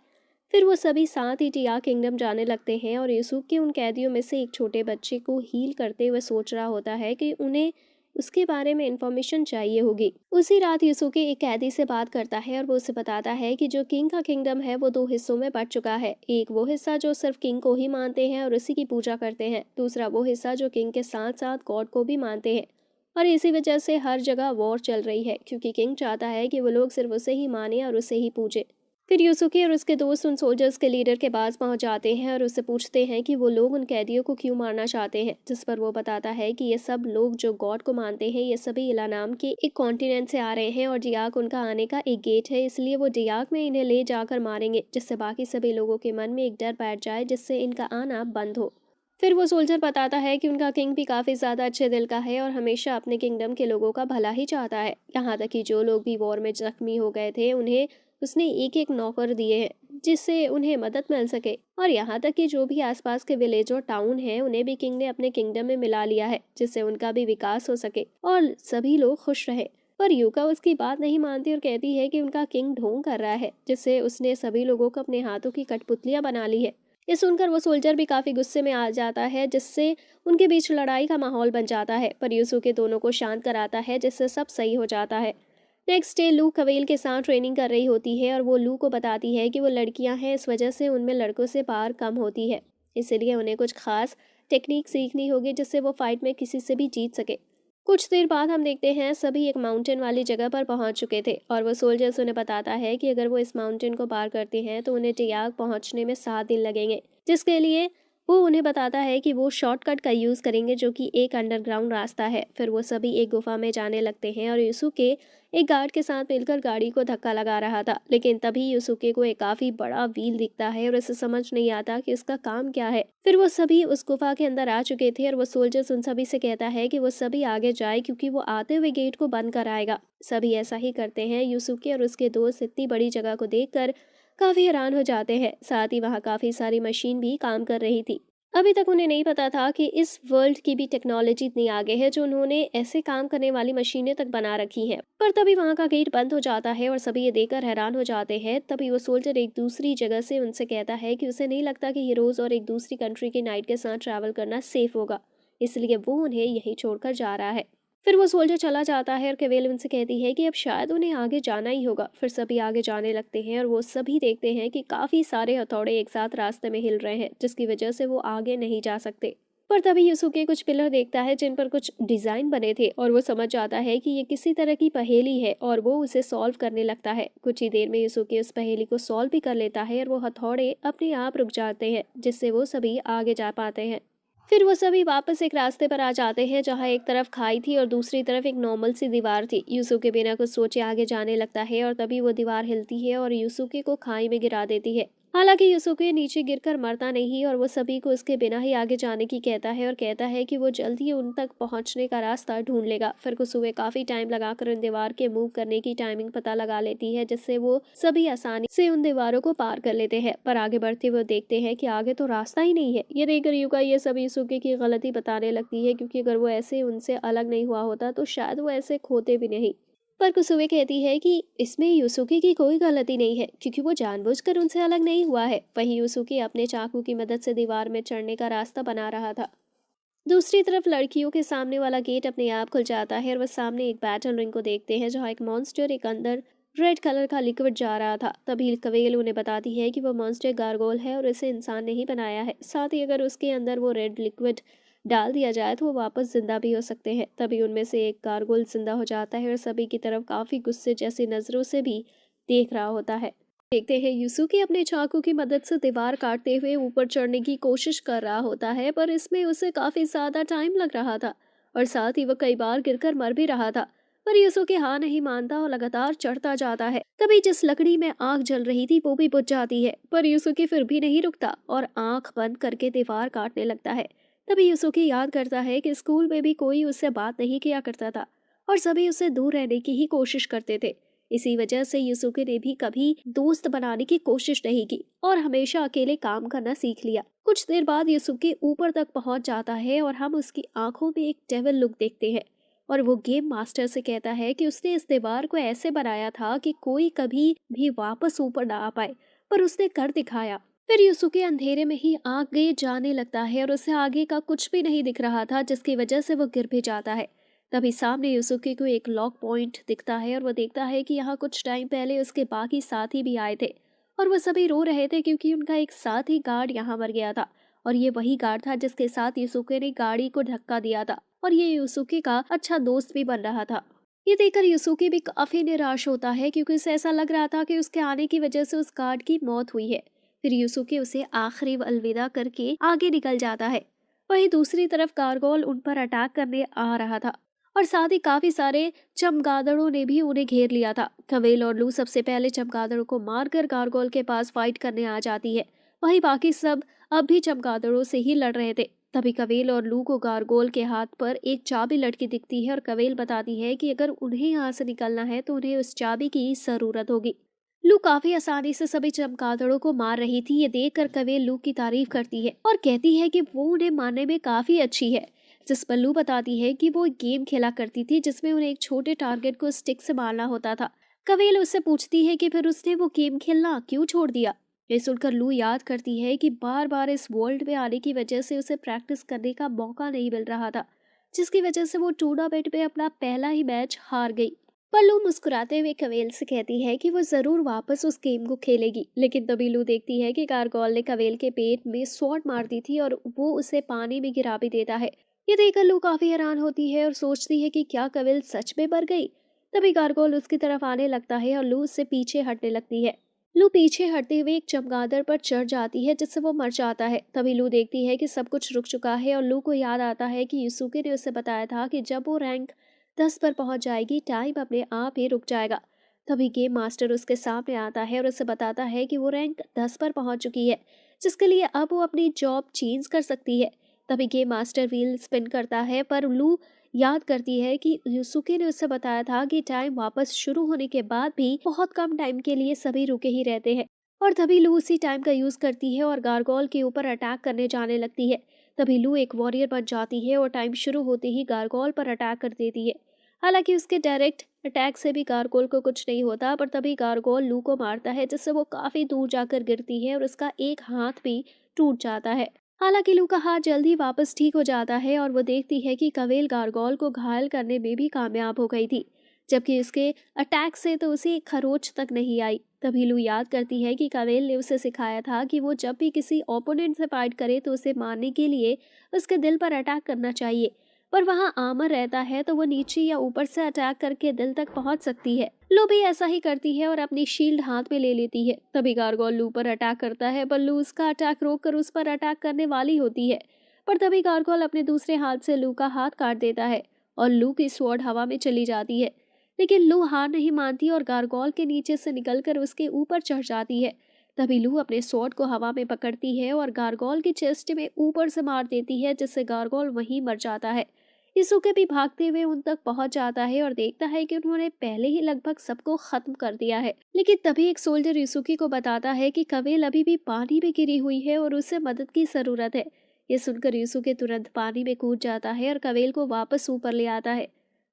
फिर वो सभी साथ ही टिया किंगडम जाने लगते हैं और यूसुके उन कैदियों में से एक छोटे बच्चे को हील करते हुए सोच रहा होता है कि उन्हें उसके बारे में इंफॉर्मेशन चाहिए होगी। उसी रात यूसुके एक कैदी से बात करता है और वो उसे बताता है कि जो किंग का किंगडम है वो दो हिस्सों में बट चुका है। एक वो हिस्सा जो सिर्फ किंग को ही मानते हैं और उसी की पूजा करते हैं, दूसरा वो हिस्सा जो किंग के साथ साथ गॉड को भी मानते हैं। और इसी वजह से हर जगह वॉर चल रही है क्योंकि किंग चाहता है कि वो लोग सिर्फ उसे ही माने और उसे ही पूजे। फिर यूसुके और उसके दोस्त उन सोल्जर्स के लीडर के पास पहुंच जाते हैं और उससे पूछते हैं कि वो लोग उन कैदियों को क्यों मारना चाहते हैं, जिस पर वो बताता है कि ये सब लोग जो गॉड को मानते हैं ये सभी इला नाम के एक कॉन्टिनेंट से आ रहे हैं और डियाक उनका आने का एक गेट है, इसलिए वो डियाक में इन्हें ले जाकर मारेंगे, जिससे बाकी सभी लोगों के मन में एक डर बैठ जाए जिससे इनका आना बंद हो। फिर वो सोल्जर बताता है कि उनका किंग भी काफ़ी ज़्यादा अच्छे दिल का है और हमेशा अपने किंगडम के लोगों का भला ही चाहता है। यहाँ तक कि जो लोग भी वॉर में जख्मी हो गए थे उन्हें उसने एक एक नौकर दिए हैं, जिससे उन्हें मदद मिल सके। और यहाँ तक कि जो भी आसपास के विलेज और टाउन हैं उन्हें भी किंग ने अपने किंगडम में मिला लिया है, जिससे उनका भी विकास हो सके और सभी लोग खुश रहे। पर यूका उसकी बात नहीं मानती और कहती है कि उनका किंग ढोंग कर रहा है, जिससे उसने सभी लोगों को अपने हाथों की कठपुतलियां बना ली है। ये सुनकर वो सोल्जर भी काफी गुस्से में आ जाता है, जिससे उनके बीच लड़ाई का माहौल बन जाता है। पर यूसुके दोनों को शांत कराता है, जिससे सब सही हो जाता है। नेक्स्ट डे लू कवेल के साथ ट्रेनिंग कर रही होती है और वो लू को बताती है कि वो लड़कियां हैं, इस वजह से उनमें लड़कों से पावर कम होती है, इसीलिए उन्हें कुछ खास टेक्निक सीखनी होगी जिससे वो फाइट में किसी से भी जीत सके। कुछ देर बाद हम देखते हैं सभी एक माउंटेन वाली जगह पर पहुंच चुके थे और वो सोल्जर्स उन्हें बताता है कि अगर वो इस माउंटेन को पार करते हैं तो उन्हें टियाग पहुंचने में 7 दिन लगेंगे, जिसके लिए वो उन्हें बताता है कि वो शॉर्टकट का यूज़ करेंगे, जो कि एक अंडरग्राउंड रास्ता है। फिर वो सभी एक गुफा में जाने लगते हैं और यूसुके एक गार्ड के साथ मिलकर गाड़ी को धक्का लगा रहा था, लेकिन तभी यूसुके को एक काफी बड़ा व्हील दिखता है और उसे समझ नहीं आता कि उसका काम क्या है। फिर वो सभी उस गुफा के अंदर आ चुके थे और वो सोल्जर्स उन सभी से कहता है कि वो सभी आगे जाए, क्योंकि वो आते हुए गेट को बंद कराएगा। सभी ऐसा ही करते हैं। यूसुके और उसके दोस्त इतनी बड़ी जगह को देखकर काफी हैरान हो जाते हैं, साथ ही वहाँ काफी सारी मशीन भी काम कर रही थी। अभी तक उन्हें नहीं पता था कि इस वर्ल्ड की भी टेक्नोलॉजी इतनी आगे है जो उन्होंने ऐसे काम करने वाली मशीनें तक बना रखी हैं। पर तभी वहां का गेट बंद हो जाता है और सभी ये देखकर हैरान हो जाते हैं। तभी वो सोल्जर एक दूसरी जगह से उनसे कहता है कि उसे नहीं लगता कि हीरोज और एक दूसरी कंट्री के नाइट के साथ ट्रैवल करना सेफ होगा, इसलिए वो उन्हें यहीं छोड़कर जा रहा है। फिर वो सोल्जर चला जाता है और केवेल उनसे कहती है कि अब शायद उन्हें आगे जाना ही होगा। फिर सभी आगे जाने लगते हैं और वो सभी देखते हैं कि काफी सारे हथौड़े एक साथ रास्ते में हिल रहे हैं, जिसकी वजह से वो आगे नहीं जा सकते। पर तभी यूसुके कुछ पिलर देखता है जिन पर कुछ डिजाइन बने थे और वो समझ जाता है कि ये किसी तरह की पहेली है और वो उसे सॉल्व करने लगता है। कुछ ही देर में यूसुके उस पहेली को सॉल्व भी कर लेता है और वो हथौड़े अपने आप रुक जाते हैं, जिससे वो सभी आगे जा पाते हैं। फिर वो सभी वापस एक रास्ते पर आ जाते हैं जहाँ एक तरफ खाई थी और दूसरी तरफ एक नॉर्मल सी दीवार थी। यूसुके बिना कुछ सोचे आगे जाने लगता है और तभी वो दीवार हिलती है और यूसुके को खाई में गिरा देती है। हालांकि यूसुके नीचे गिरकर मरता नहीं और वो सभी को उसके बिना ही आगे जाने की कहता है और कहता है कि वो जल्द ही उन तक पहुंचने का रास्ता ढूंढ लेगा। फिर कुसुए काफी टाइम लगाकर उन दीवार के मूव करने की टाइमिंग पता लगा लेती है, जिससे वो सभी आसानी से उन दीवारों को पार कर लेते हैं। पर आगे बढ़ते हुए देखते हैं कि आगे तो रास्ता ही नहीं है। ये देखकर युका ये सब यूसुके की गलती बताने लगती है, क्योंकि अगर वो ऐसे उनसे अलग नहीं हुआ होता तो शायद वो ऐसे खोते भी नहीं। पर कुसुवे कहती है कि इसमें यूसुके की कोई गलती नहीं है, क्योंकि वो जानबूझकर उनसे अलग नहीं हुआ है। वहीं यूसुके अपने चाकू की मदद से दीवार में चढ़ने का रास्ता बना रहा था। दूसरी तरफ लड़कियों के सामने वाला गेट अपने आप खुल जाता है और वह सामने एक बैटल रिंग को देखते हैं जहाँ एक मॉन्स्टर एक अंदर रेड कलर का लिक्विड जा रहा था। तभी कवेल उन्हें बताती है कि वो मॉन्स्टर गार्गोल है और इसे इंसान नहीं बनाया है, साथ ही अगर उसके अंदर वो रेड लिक्विड डाल दिया जाए तो वो वापस जिंदा भी हो सकते हैं। तभी उनमें से एक गार्गोल जिंदा हो जाता है और सभी की तरफ काफी गुस्से जैसी नजरों से भी देख रहा होता है। देखते हैं यूसुके अपने चाकू की मदद से दीवार काटते हुए ऊपर चढ़ने की कोशिश कर रहा होता है, पर इसमें उसे काफी ज्यादा टाइम लग रहा था और साथ ही वह कई बार गिरकर मर भी रहा था। पर यूसुके हार नहीं मानता और लगातार चढ़ता जाता है। तभी जिस लकड़ी में आग जल रही थी वो भी बुझ जाती है, पर यूसुके फिर भी नहीं रुकता और आंख बंद करके दीवार काटने लगता है। तभी यूसुके याद करता है कि स्कूल में भी कोई उससे बात नहीं किया करता था और सभी उससे दूर रहने की ही कोशिश करते थे। इसी वजह से यूसुके ने भी कभी दोस्त बनाने की कोशिश नहीं की और हमेशा अकेले काम करना सीख लिया। कुछ देर बाद यूसुके ऊपर तक पहुंच जाता है और हम उसकी आंखों में एक डेविल लुक देखते हैं और वो गेम मास्टर से कहता है कि उसने इस दीवार को ऐसे बनाया था कि कोई कभी भी वापस ऊपर ना आ पाए, पर उसने कर दिखाया। फिर यूसुके अंधेरे में ही आगे जाने लगता है और उसे आगे का कुछ भी नहीं दिख रहा था, जिसकी वजह से वो गिर भी जाता है। तभी सामने यूसुके को एक लॉक पॉइंट दिखता है और वो देखता है कि यहाँ कुछ टाइम पहले उसके बाकी साथी भी आए थे और वो सभी रो रहे थे क्योंकि उनका एक साथी गार्ड यहाँ मर गया था और ये वही गार्ड था जिसके साथ यूसुके ने गाड़ी को धक्का दिया था और ये यूसुके का अच्छा दोस्त भी बन रहा था। ये देखकर यूसुके भी काफी निराश होता है क्योंकि उसे ऐसा लग रहा था कि उसके आने की वजह से उस गार्ड की मौत हुई है। फिर यूसुके उसे आखिरी अलविदा करके आगे निकल जाता है। वहीं दूसरी तरफ गार्गोल उन पर अटैक करने आ रहा था और साथ ही काफी सारे चमगादड़ों ने भी उन्हें घेर लिया था। कवेल और लू सबसे पहले चमगादड़ों को मारकर गार्गोल के पास फाइट करने आ जाती है। वहीं बाकी सब अब भी चमगादड़ों से ही लड़ रहे थे। तभी कवेल और लू को गार्गोल के हाथ पर एक चाबी लटकी दिखती है और कवेल बताती है कि अगर उन्हें यहाँ से निकलना है तो उन्हें उस चाबी की जरूरत होगी। लू काफी आसानी से सभी चमगादड़ों को मार रही थी। ये देखकर कवेल लू की तारीफ करती है और कहती है कि वो उन्हें मारने में काफी अच्छी है। जिस पर लू बताती है कि वो एक गेम खेला करती थी जिसमें उन्हें एक छोटे टारगेट को स्टिक से मारना होता था। कवेल उससे पूछती है कि फिर उसने वो गेम खेलना क्यों छोड़ दिया। ये सुनकर लू याद करती है कि बार बार इस वर्ल्ड में आने की वजह से उसे प्रैक्टिस करने का मौका नहीं मिल रहा था, जिसकी वजह से वो टूर्नामेंट में अपना पहला ही मैच हार गई। पर लू मुस्कुराते हुए कवेल से कहती है कि वो जरूर वापस उस गेम को खेलेगी। लेकिन तभी लू देखती है कि कारगोल ने कवेल के पेट में स्वॉर्ड मार दी थी और वो उसे पानी में गिरा भी देता है। ये देखकर लू काफी हैरान होती है और सोचती है कि क्या कवेल सच में मर गई। तभी कारगोल उसकी तरफ आने लगता है और लू उससे पीछे हटने लगती है। लू पीछे हटते हुए एक चमगादड़ पर चढ़ जाती है जिससे वो मर जाता है। तभी लू देखती है कि सब कुछ रुक चुका है और लू को याद आता है कि यूसुके ने उसे बताया था कि जब वो रैंक 10 पर पहुंच जाएगी टाइम अपने आप ही रुक जाएगा। तभी गेम मास्टर उसके सामने आता है और उसे बताता है कि वो रैंक 10 पर पहुंच चुकी है, जिसके लिए अब वो अपनी जॉब चेंज कर सकती है। तभी गेम मास्टर व्हील स्पिन करता है पर लू याद करती है कि यूसुके ने उससे बताया था कि टाइम वापस शुरू होने के बाद भी बहुत कम टाइम के लिए सभी रुके ही रहते हैं। और तभी लू उसी टाइम का यूज करती है और गार्गोल के ऊपर अटैक करने जाने लगती है। तभी लू एक वॉरियर बन जाती है और टाइम शुरू होते ही गार्गोल पर अटैक कर देती है। हालांकि उसके डायरेक्ट अटैक से भी गार्गोल को कुछ नहीं होता, पर तभी गार्गोल लू को मारता है जिससे वो काफी दूर जाकर गिरती है और उसका एक हाथ भी टूट जाता है। हालांकि लू का हाथ जल्दी वापस ठीक हो जाता है और वो देखती है कि कवेल गार्गोल को घायल करने में भी कामयाब हो गई थी, जबकि उसके अटैक से तो उसे एक खरोच तक नहीं आई। तभी लू याद करती है कि कवेल ने उसे सिखाया था कि वो जब भी किसी ओपोनेंट से फाइट करे तो उसे मारने के लिए उसके दिल पर अटैक करना चाहिए, पर वहाँ आर्मर रहता है तो वो नीचे या ऊपर से अटैक करके दिल तक पहुंच सकती है। लू भी ऐसा ही करती है और अपनी शील्ड हाथ में ले लेती है। तभी गार्गोल लू पर अटैक करता है पर लू उसका अटैक रोककर उस पर अटैक करने वाली होती है, पर तभी गार्गोल अपने दूसरे हाथ से लू का हाथ काट देता है और लू की स्वॉर्ड हवा में चली जाती है। लेकिन लू हार नहीं मानती और गार्गोल के नीचे से निकलकर उसके ऊपर चढ़ जाती है। तभी लू अपने स्वॉर्ड को हवा में पकड़ती है और गार्गोल की चेस्ट में ऊपर से मार देती है, जिससे गार्गोल वहीं मर जाता है। यूसुके भी भागते हुए उन तक पहुंच जाता है और देखता है कि उन्होंने पहले ही लगभग सबको खत्म कर दिया है। लेकिन तभी एक सोल्जर यूसुके को बताता है कि कवेल अभी भी पानी में गिरी हुई है और उसे मदद की जरूरत है। ये सुनकर यूसुके तुरंत पानी में कूद जाता है और कवेल को वापस ऊपर ले आता है।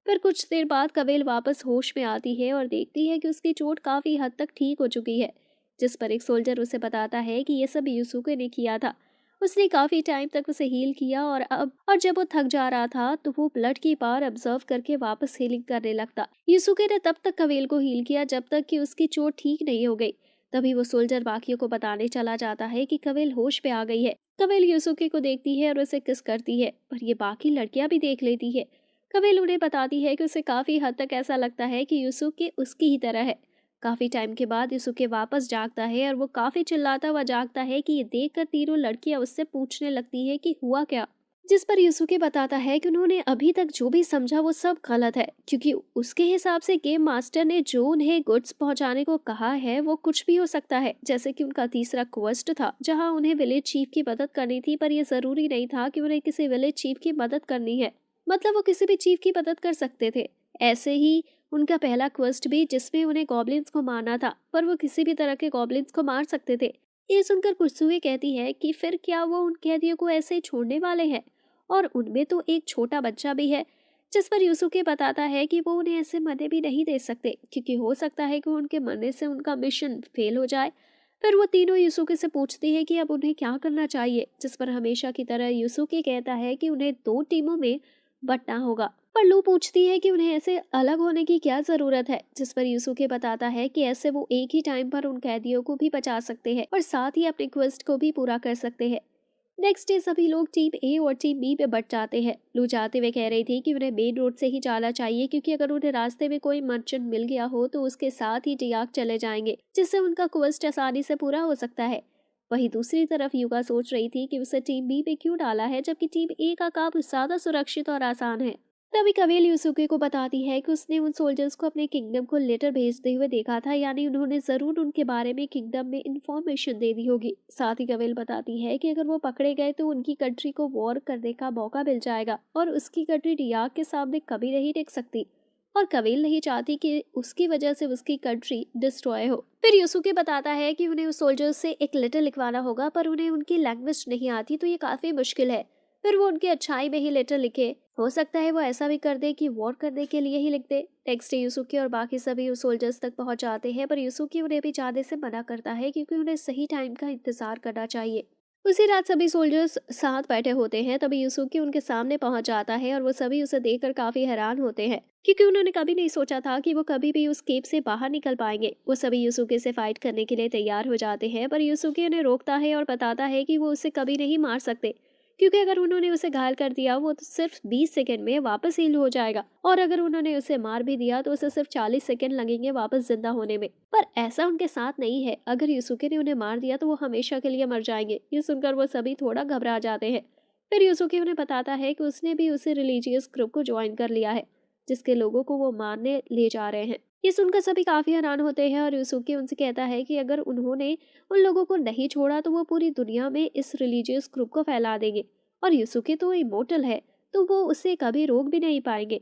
फिर कुछ देर बाद कवेल वापस होश में आती है और देखती है कि उसकी चोट काफी हद तक ठीक हो चुकी है, जिस पर एक सोल्जर उसे बताता है कि यह सब यूसुके ने किया था। उसने काफी टाइम तक उसे हील किया और जब वो थक जा रहा था तो वो ब्लड की पावर ऑब्जर्व करके वापस हीलिंग करने लगता। यूसुके ने तब तक कवेल को हील किया जब तक कि उसकी चोट ठीक नहीं हो गई। तभी वो सोल्जर बाकियों को बताने चला जाता है कि कवेल होश पे आ गई है। कवेल यूसुके को देखती है और उसे किस करती है, पर ये बाकी लड़कियां भी देख लेती है। कवेल उन्हें बताती है कि उसे काफी हद तक ऐसा लगता है कि यूसुके उसकी ही तरह है। काफी टाइम के बाद यूसुके वापस जागता है और वो काफी चिल्लाता हुआ जागता है कि ये देखकर तीनों लड़कियां उससे पूछने लगती है कि हुआ क्या। जिस पर यूसुके बताता है कि उन्होंने अभी तक जो भी समझा वो सब गलत है, क्योंकि उसके हिसाब से गेम मास्टर ने जो उन्हें गुड्स पहुंचाने को कहा है वो कुछ भी हो सकता है। जैसे कि उनका तीसरा क्वेस्ट था जहां उन्हें विलेज चीफ की मदद करनी थी, पर यह जरूरी नहीं था कि उन्हें किसी विलेज चीफ की मदद करनी है। मतलब वो किसी भी चीफ की मदद कर सकते थे। ऐसे ही उनका पहला क्वेस्ट भी जिसमें उन्हें गॉब्लिन्स को मारना था, पर वो किसी भी तरह के गॉब्लिन्स को मार सकते थे। ये सुनकर कुत्सुए कहती है कि फिर क्या वो उन कैदियों को ऐसे ही छोड़ने वाले हैं, और उनमें तो एक छोटा बच्चा भी है। जिस पर यूसुके बताता है कि वो उन्हें ऐसे मरने भी नहीं दे सकते, क्योंकि हो सकता है कि उनके मरने से उनका मिशन फेल हो जाए। फिर वो तीनों यूसुके से पूछती है कि अब उन्हें क्या करना चाहिए, जिस पर हमेशा की तरह यूसुके कहता है कि उन्हें 2 टीमों में बंटना होगा। पर लू पूछती है कि उन्हें ऐसे अलग होने की क्या जरूरत है, जिस पर यूसुके बताता है कि ऐसे वो एक ही टाइम पर उन कैदियों को भी बचा सकते हैं और साथ ही अपने क्वेस्ट को भी पूरा कर सकते हैं। नेक्स्ट डे सभी लोग टीम ए और टीम बी में बट जाते हैं। लू जाते हुए कह रही थी कि उन्हें मेन रोड से ही जाना चाहिए, क्योंकि अगर उन्हें रास्ते में कोई मर्चेंट मिल गया हो तो उसके साथ ही डियाक चले जाएंगे, जिससे उनका क्वेस्ट आसानी से पूरा हो सकता है। वहीं दूसरी तरफ युगा सोच रही थी कि उसे टीम बी में क्यों डाला है, जबकि टीम ए का काम ज्यादा सुरक्षित और आसान है। तभी कवेल यूसुके को बताती है कि उसने उन सोल्जर्स को अपने किंगडम को लेटर भेजते हुए देखा था, यानी उन्होंने जरूर उनके बारे में किंगडम में इंफॉर्मेशन दे दी होगी। साथ ही कवेल बताती है कि अगर वो पकड़े गए तो उनकी कंट्री को वॉर करने का मौका मिल जाएगा और उसकी कंट्री डियाक के सामने कभी नहीं टिक सकती। और कवेल नहीं चाहती कि उसकी वजह से उसकी कंट्री डिस्ट्रॉय हो। फिर यूसुके बताता है कि उन्हें उस सोल्जर्स से एक लेटर लिखवाना होगा, पर उन्हें उनकी लैंग्वेज नहीं आती, तो ये काफी मुश्किल है। फिर वो उनकी अच्छाई में ही लेटर लिखे। हो सकता है वो ऐसा भी कर दे कि वॉर करने के लिए ही लिख दे। टेक्स्ट यूसुके और बाकी सभी उस सोल्जर्स तक पहुंच जाते हैं, पर यूसुके उन्हें भी जाने से मना करता है क्योंकि उन्हें सही टाइम का इंतजार करना चाहिए। उसी रात सभी सोल्जर्स साथ बैठे होते हैं, तभी यूसुके उनके सामने पहुंच जाता है और वो सभी उसे देखकर काफी हैरान होते हैं क्योंकि उन्होंने कभी नहीं सोचा था कि वो कभी भी उस केव से बाहर निकल पाएंगे। वो सभी यूसुके से फाइट करने के लिए तैयार हो जाते हैं, पर यूसुके उन्हें रोकता है और बताता है कि वो उसे कभी नहीं मार सकते क्योंकि अगर उन्होंने उसे घायल कर दिया वो तो सिर्फ 20 सेकंड में वापस हील हो जाएगा, और अगर उन्होंने उसे मार भी दिया तो उसे सिर्फ 40 सेकंड लगेंगे वापस जिंदा होने में। पर ऐसा उनके साथ नहीं है। अगर यूसुके ने उन्हें मार दिया तो वो हमेशा के लिए मर जाएंगे। ये सुनकर वो सभी थोड़ा घबरा जाते हैं। फिर यूसुके उन्हें बताता है कि उसने भी उसी रिलीजियस ग्रुप को ज्वाइन कर लिया है जिसके लोगों को वो मारने ले जा रहे हैं। ये सुनकर सभी काफी हैरान होते हैं और यूसुके उनसे कहता है कि अगर उन्होंने उन लोगों को नहीं छोड़ा तो वो पूरी दुनिया में इस रिलीजियस ग्रुप को फैला देंगे, और यूसुके तो इमोर्टल है तो वो उसे कभी रोक भी नहीं पाएंगे।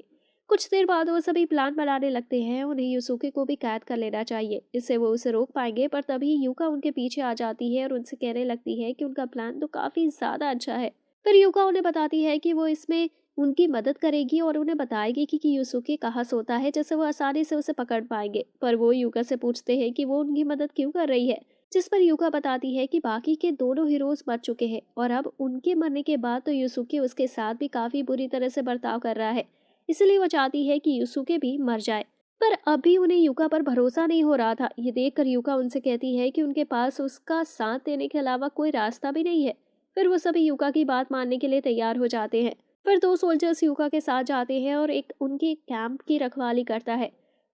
कुछ देर बाद वो सभी प्लान बनाने लगते हैं। उन्हें यूसुके को भी कैद कर लेना चाहिए, इससे वो उसे रोक पाएंगे। पर तभी यूका उनके पीछे आ जाती है और उनसे कहने लगती है कि उनका प्लान तो काफी ज्यादा अच्छा है। फिर यूका उन्हें बताती है कि वो इसमें उनकी मदद करेगी और उन्हें बताएगी कि यूसुके कहाँ सोता है, जैसे वो आसानी से उसे पकड़ पाएंगे। पर वो यूका से पूछते हैं कि वो उनकी मदद क्यों कर रही है, जिस पर यूका बताती है कि बाकी के दोनों हीरोज मर चुके हैं और अब उनके मरने के बाद तो यूसुके उसके साथ भी काफी बुरी तरह से बर्ताव कर रहा है, इसलिए वो चाहती है कि यूसुके भी मर जाए। पर अभी उन्हें यूका पर भरोसा नहीं हो रहा था। ये देखकर यूका उनसे कहती है कि उनके पास उसका साथ देने के अलावा कोई रास्ता भी नहीं है। फिर वो सभी यूका की बात मानने के लिए तैयार हो जाते हैं। फिर दो सोल्जर्स यूका के साथ जाते हैं और एक उनके कैंप की रखवाली करता है।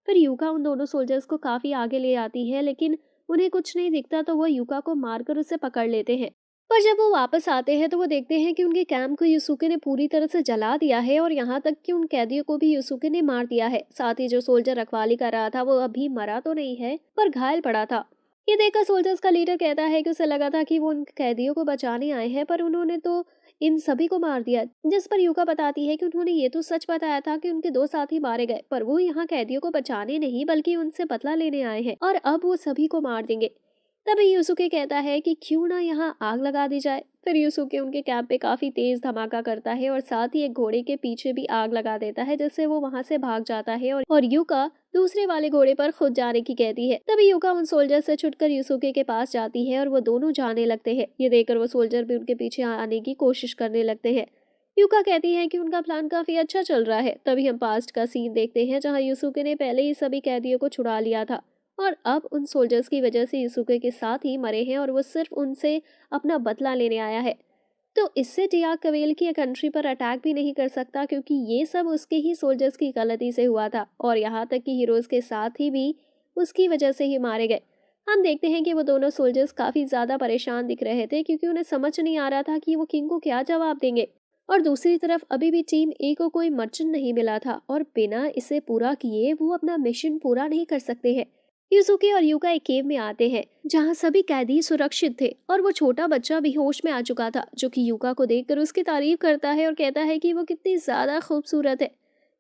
फिर यूका उन दोनों सोल्जर्स को काफी आगे ले आती है, लेकिन उन्हें कुछ नहीं दिखता तो वो यूका को मारकर उसे पकड़ लेते हैं। पर जब वो वापस आते हैं तो वो देखते हैं कि उनके कैंप को यूसुके ने पूरी तरह से जला दिया है और यहाँ तक कि उन कैदियों को भी यूसुके ने मार दिया है। साथ ही जो सोल्जर रखवाली कर रहा था वो अभी मरा तो नहीं है पर घायल पड़ा था। ये देखकर सोल्जर्स का लीडर कहता है कि उसे लगा था कि वो उन कैदियों को बचाने आए हैं, पर उन्होंने तो इन सभी को मार दिया। जिस पर यूका बताती है कि उन्होंने ये तो सच बताया था कि उनके दो साथी मारे गए, पर वो यहाँ कैदियों को बचाने नहीं बल्कि उनसे बदला लेने आए हैं और अब वो सभी को मार देंगे। तभी यूसुके कहता है कि क्यों ना यहाँ आग लगा दी जाए। फिर यूसुके उनके कैंप पे काफी तेज धमाका करता है और साथ ही एक घोड़े के पीछे भी आग लगा देता है, जिससे वो वहां से भाग जाता है और यूका दूसरे वाले घोड़े पर खुद जाने की कहती है। तभी यूका उन सोल्जर से छुटकर यूसुके के पास जाती है और वो दोनों जाने लगते हैं। ये देखकर वो सोल्जर भी उनके पीछे आने की कोशिश करने लगते हैं। यूका कहती है कि उनका प्लान काफी अच्छा चल रहा है। तभी हम पास्ट का सीन देखते हैं जहाँ यूसुके ने पहले ही सभी कैदियों को छुड़ा लिया था और अब उन सोल्जर्स की वजह से यूसुके के साथ ही मरे हैं और वो सिर्फ उनसे अपना बदला लेने आया है। तो इससे डियाक कवेल की कंट्री पर अटैक भी नहीं कर सकता क्योंकि ये सब उसके ही सोल्जर्स की गलती से हुआ था, और यहाँ तक कि हीरोज के साथ ही भी उसकी वजह से ही मारे गए। हम देखते हैं कि वो दोनों सोल्जर्स काफी ज्यादा परेशान दिख रहे थे क्योंकि उन्हें समझ नहीं आ रहा था कि वो किंग को क्या जवाब देंगे। और दूसरी तरफ अभी भी टीम ए को कोई मर्चेंट नहीं मिला था और बिना इसे पूरा किए वो अपना मिशन पूरा नहीं कर सकते हैं। यूसुके और यूका एक केव में आते हैं जहां सभी कैदी सुरक्षित थे और वो छोटा बच्चा भी होश में आ चुका था, जो कि यूका को देखकर उसकी तारीफ करता है और कहता है कि वो कितनी ज्यादा खूबसूरत है।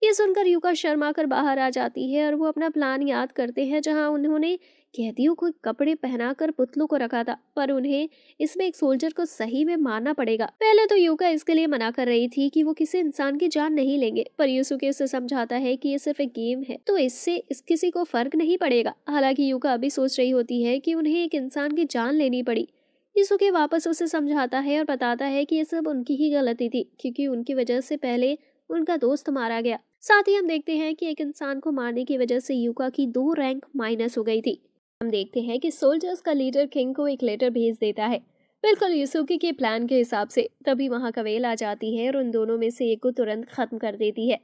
ये सुनकर यूका शर्मा कर बाहर आ जाती है और वो अपना प्लान याद करते हैं जहां उन्होंने कैदियों को कपड़े पहनाकर पुतलों को रखा था, पर उन्हें इसमें एक सोल्जर को सही में मारना पड़ेगा। पहले तो यूका इसके लिए मना कर रही थी कि वो किसी इंसान की जान नहीं लेंगे, पर यूसुके उसे समझाता है कि ये सिर्फ एक गेम है तो इससे किसी को फर्क नहीं पड़ेगा। हालांकि यूका अभी सोच रही होती है कि उन्हें एक इंसान की जान लेनी पड़ी। यूसुके वापस उसे समझाता है और बताता है कि ये सब उनकी ही गलती थी क्योंकि उनकी वजह से पहले उनका दोस्त मारा गया। साथ ही हम देखते हैं कि एक इंसान को मारने की वजह से यूका की 2 रैंक माइनस हो गई थी। हम देखते हैं कि सोल्जर्स का लीडर किंग को एक लेटर भेज देता है बिल्कुल यूसुके के प्लान के हिसाब से। तभी वहां कवेल आ जाती है और उन दोनों में से एक को तुरंत खत्म कर देती है।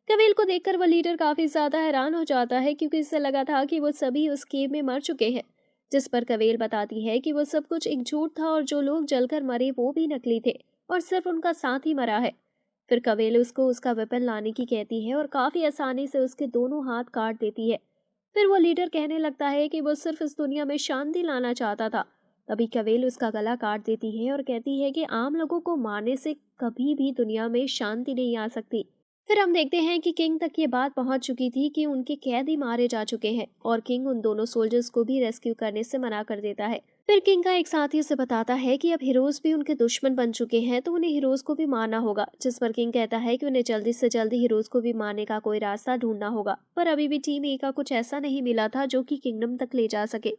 कवेल को देखकर वो लीडर काफी ज्यादा हैरान हो जाता है क्योंकि इससे लगा था कि वो सभी उस केव में मर चुके हैं, जिस पर कवेल बताती है कि वो सब कुछ एक झूठ था और जो लोग जलकर मरे वो भी नकली थे और सिर्फ उनका साथ ही मरा है। फिर कवेल उसको उसका वेपन लाने की कहती है और काफी आसानी से उसके दोनों हाथ काट देती है। फिर वो लीडर कहने लगता है कि वो सिर्फ इस दुनिया में शांति लाना चाहता था। तभी कवेल उसका गला काट देती है और कहती है कि आम लोगों को मारने से कभी भी दुनिया में शांति नहीं आ सकती। फिर हम देखते हैं कि किंग तक ये बात पहुंच चुकी थी कि उनके कैदी मारे जा चुके हैं और किंग उन दोनों सोल्जर्स को भी रेस्क्यू करने से मना कर देता है। फिर किंग का एक साथी उसे बताता है कि अब हीरोज भी उनके दुश्मन बन चुके हैं तो उन्हें हीरोज को भी मारना होगा, जिस पर किंग कहता है कि उन्हें जल्दी से जल्दी हीरोज को भी मारने का कोई रास्ता ढूंढना होगा। पर अभी भी टीम ए का कुछ ऐसा नहीं मिला था जो कि किंगडम तक ले जा सके।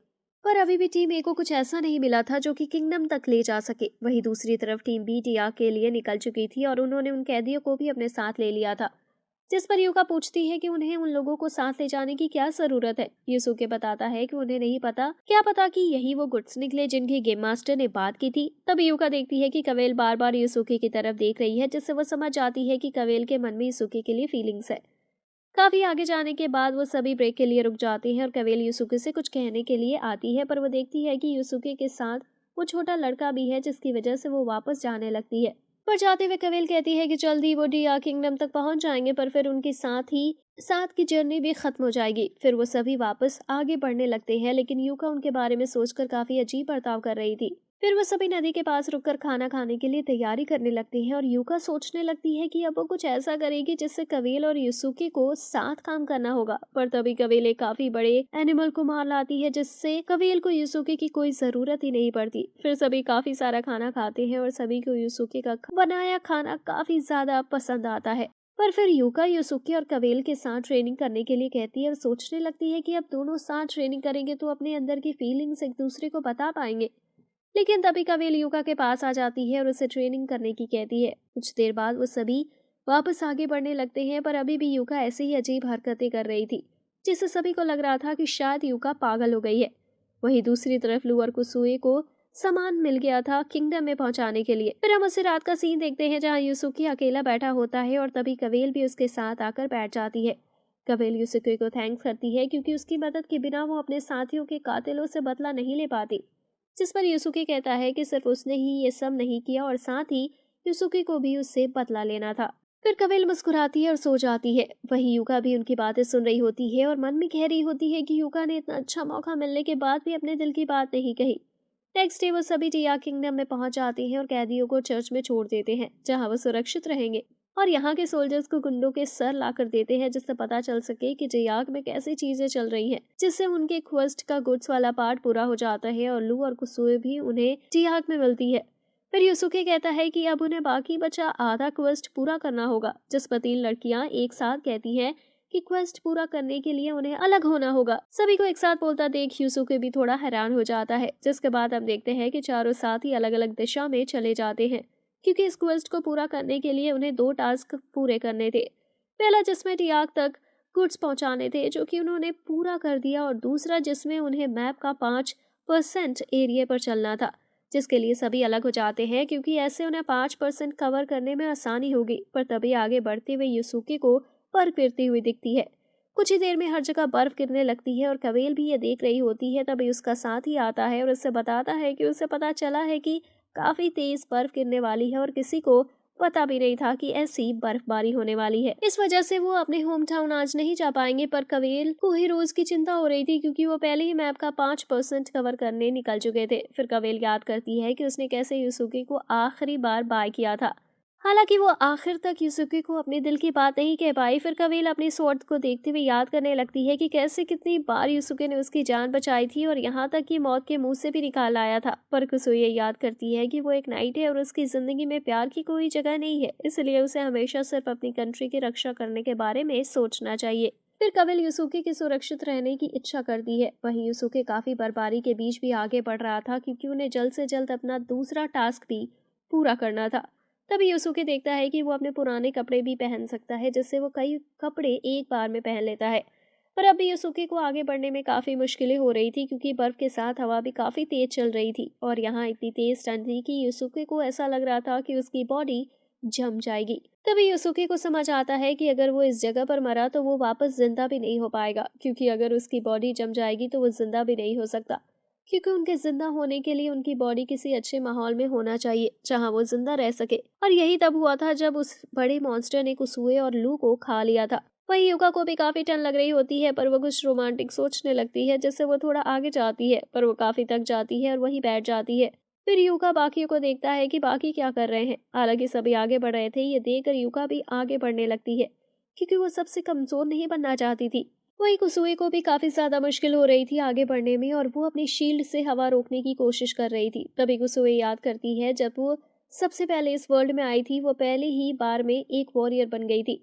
वहीं दूसरी तरफ टीम बी टिया के लिए निकल चुकी थी और उन्होंने उन कैदियों को भी अपने साथ ले लिया था, जिस पर यूका पूछती है कि उन्हें उन लोगों को साथ ले जाने की क्या जरूरत है। यूसुके बताता है कि उन्हें नहीं पता, क्या पता कि यही वो गुड्स निकले जिनकी गेम मास्टर ने बात की थी। तब यूका देखती है कि कवेल बार बार यूसुके की तरफ देख रही है, जिससे वो समझ जाती है कि कवेल के मन में यूसुके के लिए फीलिंग्स है। काफी आगे जाने के बाद वो सभी ब्रेक के लिए रुक जाते हैं और कवेल यूसुके से कुछ कहने के लिए आती है, पर वो देखती है कि यूसुके के साथ वो छोटा लड़का भी है, जिसकी वजह से वो वापस जाने लगती है। पर जाते हुए कवेल कहती है कि जल्दी वो डिया किंगडम तक पहुंच जाएंगे, पर फिर उनके साथ की जर्नी भी खत्म हो जाएगी। फिर वो सभी वापस आगे बढ़ने लगते हैं, लेकिन यूका उनके बारे में सोचकर काफी अजीब बर्ताव कर रही थी। फिर वो सभी नदी के पास रुककर खाना खाने के लिए तैयारी करने लगते हैं और यूका सोचने लगती है कि अब वो कुछ ऐसा करेगी जिससे कवेल और यूसुके को साथ काम करना होगा। पर तभी कवेल एक काफी बड़े एनिमल को मार लाती है, जिससे कवेल को यूसुके की कोई जरूरत ही नहीं पड़ती। फिर सभी काफी सारा खाना खाते हैं और सभी को यूसुके का बनाया खाना काफी ज्यादा पसंद आता है। पर फिर यूका यूसुके और कवेल के साथ ट्रेनिंग करने के लिए कहती है और सोचने लगती है कि अब दोनों साथ ट्रेनिंग करेंगे तो अपने अंदर की फीलिंग्स एक दूसरे को बता पाएंगे। लेकिन तभी कवेल यूका के पास आ जाती है और उसे ट्रेनिंग करने की कहती है। कुछ देर बाद वो सभी वापस आगे बढ़ने लगते हैं, पर अभी भी यूका ऐसे ही अजीब हरकतें कर रही थी, जिससे सभी को लग रहा था कि शायद यूका पागल हो गई है। वहीं दूसरी तरफ लू और कुसुए को सामान मिल गया था किंगडम में पहुंचाने के लिए। फिर हम उसे रात का सीन देखते हैं जहाँ यूसुके अकेला बैठा होता है और तभी कवेल भी उसके साथ आकर बैठ जाती है। कवेल यूसुके को थैंक्स करती है क्योंकि उसकी मदद के बिना वो अपने साथियों के कातिलों से बदला नहीं ले पाती, जिस पर यूसुके कहता है कि सिर्फ उसने ही ये सब नहीं किया और साथ ही यूसुके को भी उससे बदला लेना था। फिर कवेल मुस्कुराती है और सो जाती है। वहीं यूका भी उनकी बातें सुन रही होती है और मन में कह रही होती है कि यूका ने इतना अच्छा मौका मिलने के बाद भी अपने दिल की बात नहीं कही। नेक्स्ट डे वो सभी टिया किंगडम में पहुंच जाते हैं और कैदियों को चर्च में छोड़ देते हैं, जहां वो सुरक्षित रहेंगे। और यहाँ के सोल्जर्स को गुंडों के सर लाकर देते हैं, जिससे पता चल सके कि जियाक में कैसी चीजें चल रही हैं, जिससे उनके क्वेस्ट का गुड्स वाला पार्ट पूरा हो जाता है और लू और कुसुए भी उन्हें जियाक में मिलती है। फिर यूसुके कहता है कि अब उन्हें बाकी बचा आधा क्वेस्ट पूरा करना होगा, जिस पर 3 लड़कियां एक साथ कहती हैं कि क्वेस्ट पूरा करने के लिए उन्हें अलग होना होगा। सभी को एक साथ बोलता देख यूसुके भी थोड़ा हैरान हो जाता है, जिसके बाद हम देखते हैं कि चारों साथ ही अलग अलग दिशा में चले जाते हैं, क्योंकि इस क्वेस्ट को पूरा करने के लिए उन्हें 2 टास्क पूरे करने थे। पहला जिसमें टियाक तक गुड्स पहुंचाने थे, जो कि उन्होंने पूरा कर दिया, और दूसरा जिसमें उन्हें मैप का 5% एरिया पर चलना था, जिसके लिए सभी अलग हो जाते हैं क्योंकि ऐसे उन्हें 5% कवर करने में आसानी होगी। पर तभी आगे बढ़ते हुए यूसुके को बर्फ गिरती हुई दिखती है। कुछ ही देर में हर जगह बर्फ गिरने लगती है और कवेल भी ये देख रही होती है। तभी उसका साथी आता है और उससे बताता है कि उसे पता चला है कि काफी तेज बर्फ गिरने वाली है और किसी को पता भी नहीं था कि ऐसी बर्फबारी होने वाली है। इस वजह से वो अपने होम टाउन आज नहीं जा पाएंगे। पर कवेल को ही रोज की चिंता हो रही थी क्योंकि वो पहले ही मैप का 5% कवर करने निकल चुके थे। फिर कवेल याद करती है कि उसने कैसे यूसुके को आखिरी बार बाय किया था। हालांकि वो आखिर तक यूसुके को अपने दिल की बात नहीं कह पाई। फिर कवेल अपनी स्वॉर्ड को देखते हुए याद करने लगती है कि कैसे कितनी बार यूसुके ने उसकी जान बचाई थी और यहाँ तक कि मौत के मुंह से भी निकाल आया था। पर कुसुए याद करती है कि वो एक नाइट है और उसकी जिंदगी में प्यार की कोई जगह नहीं है, इसलिए उसे हमेशा सिर्फ अपनी कंट्री की रक्षा करने के बारे में सोचना चाहिए। फिर कवेल यूसुके के सुरक्षित रहने की इच्छा करती है। वहीं यूसुके काफी बर्फबारी के बीच भी आगे बढ़ रहा था क्योंकि उन्हें जल्द से जल्द अपना दूसरा टास्क भी पूरा करना था। तभी यूसुके देखता है कि वो अपने पुराने कपड़े भी पहन सकता है, जिससे वो कई कपड़े एक बार में पहन लेता है। पर अभी यूसुके को आगे बढ़ने में काफी मुश्किलें हो रही थी क्योंकि बर्फ के साथ हवा भी काफी तेज चल रही थी और यहाँ इतनी तेज ठंड थी कि यूसुके को ऐसा लग रहा था कि उसकी बॉडी जम जाएगी। तभी यूसुके को समझ आता है कि अगर वो इस जगह पर मरा तो वो वापस जिंदा भी नहीं हो पाएगा, क्योंकि अगर उसकी बॉडी जम जाएगी तो वो जिंदा भी नहीं हो सकता, क्योंकि उनके जिंदा होने के लिए उनकी बॉडी किसी अच्छे माहौल में होना चाहिए जहां वो जिंदा रह सके। और यही तब हुआ था जब उस बड़े मॉन्स्टर ने कुसुए और लू को खा लिया था। वहीं यूका को भी काफी ठंड लग रही होती है, पर वो कुछ रोमांटिक सोचने लगती है, जिससे वो थोड़ा आगे जाती है, पर वो काफी थक जाती है और वहीं बैठ जाती है। फिर यूका बाकियों को देखता है कि बाकी क्या कर रहे हैं। हालांकि सभी आगे बढ़ रहे थे, ये देखकर यूका भी आगे बढ़ने लगती है क्योंकि वो सबसे कमजोर नहीं बनना चाहती थी। वही कुसुए को भी काफी ज्यादा मुश्किल हो रही थी आगे बढ़ने में और वो अपनी शील्ड से हवा रोकने की कोशिश कर रही थी। तभी कुसुए याद करती है जब वो सबसे पहले इस वर्ल्ड में आई थी, वो पहले ही बार में एक वॉरियर बन गई थी।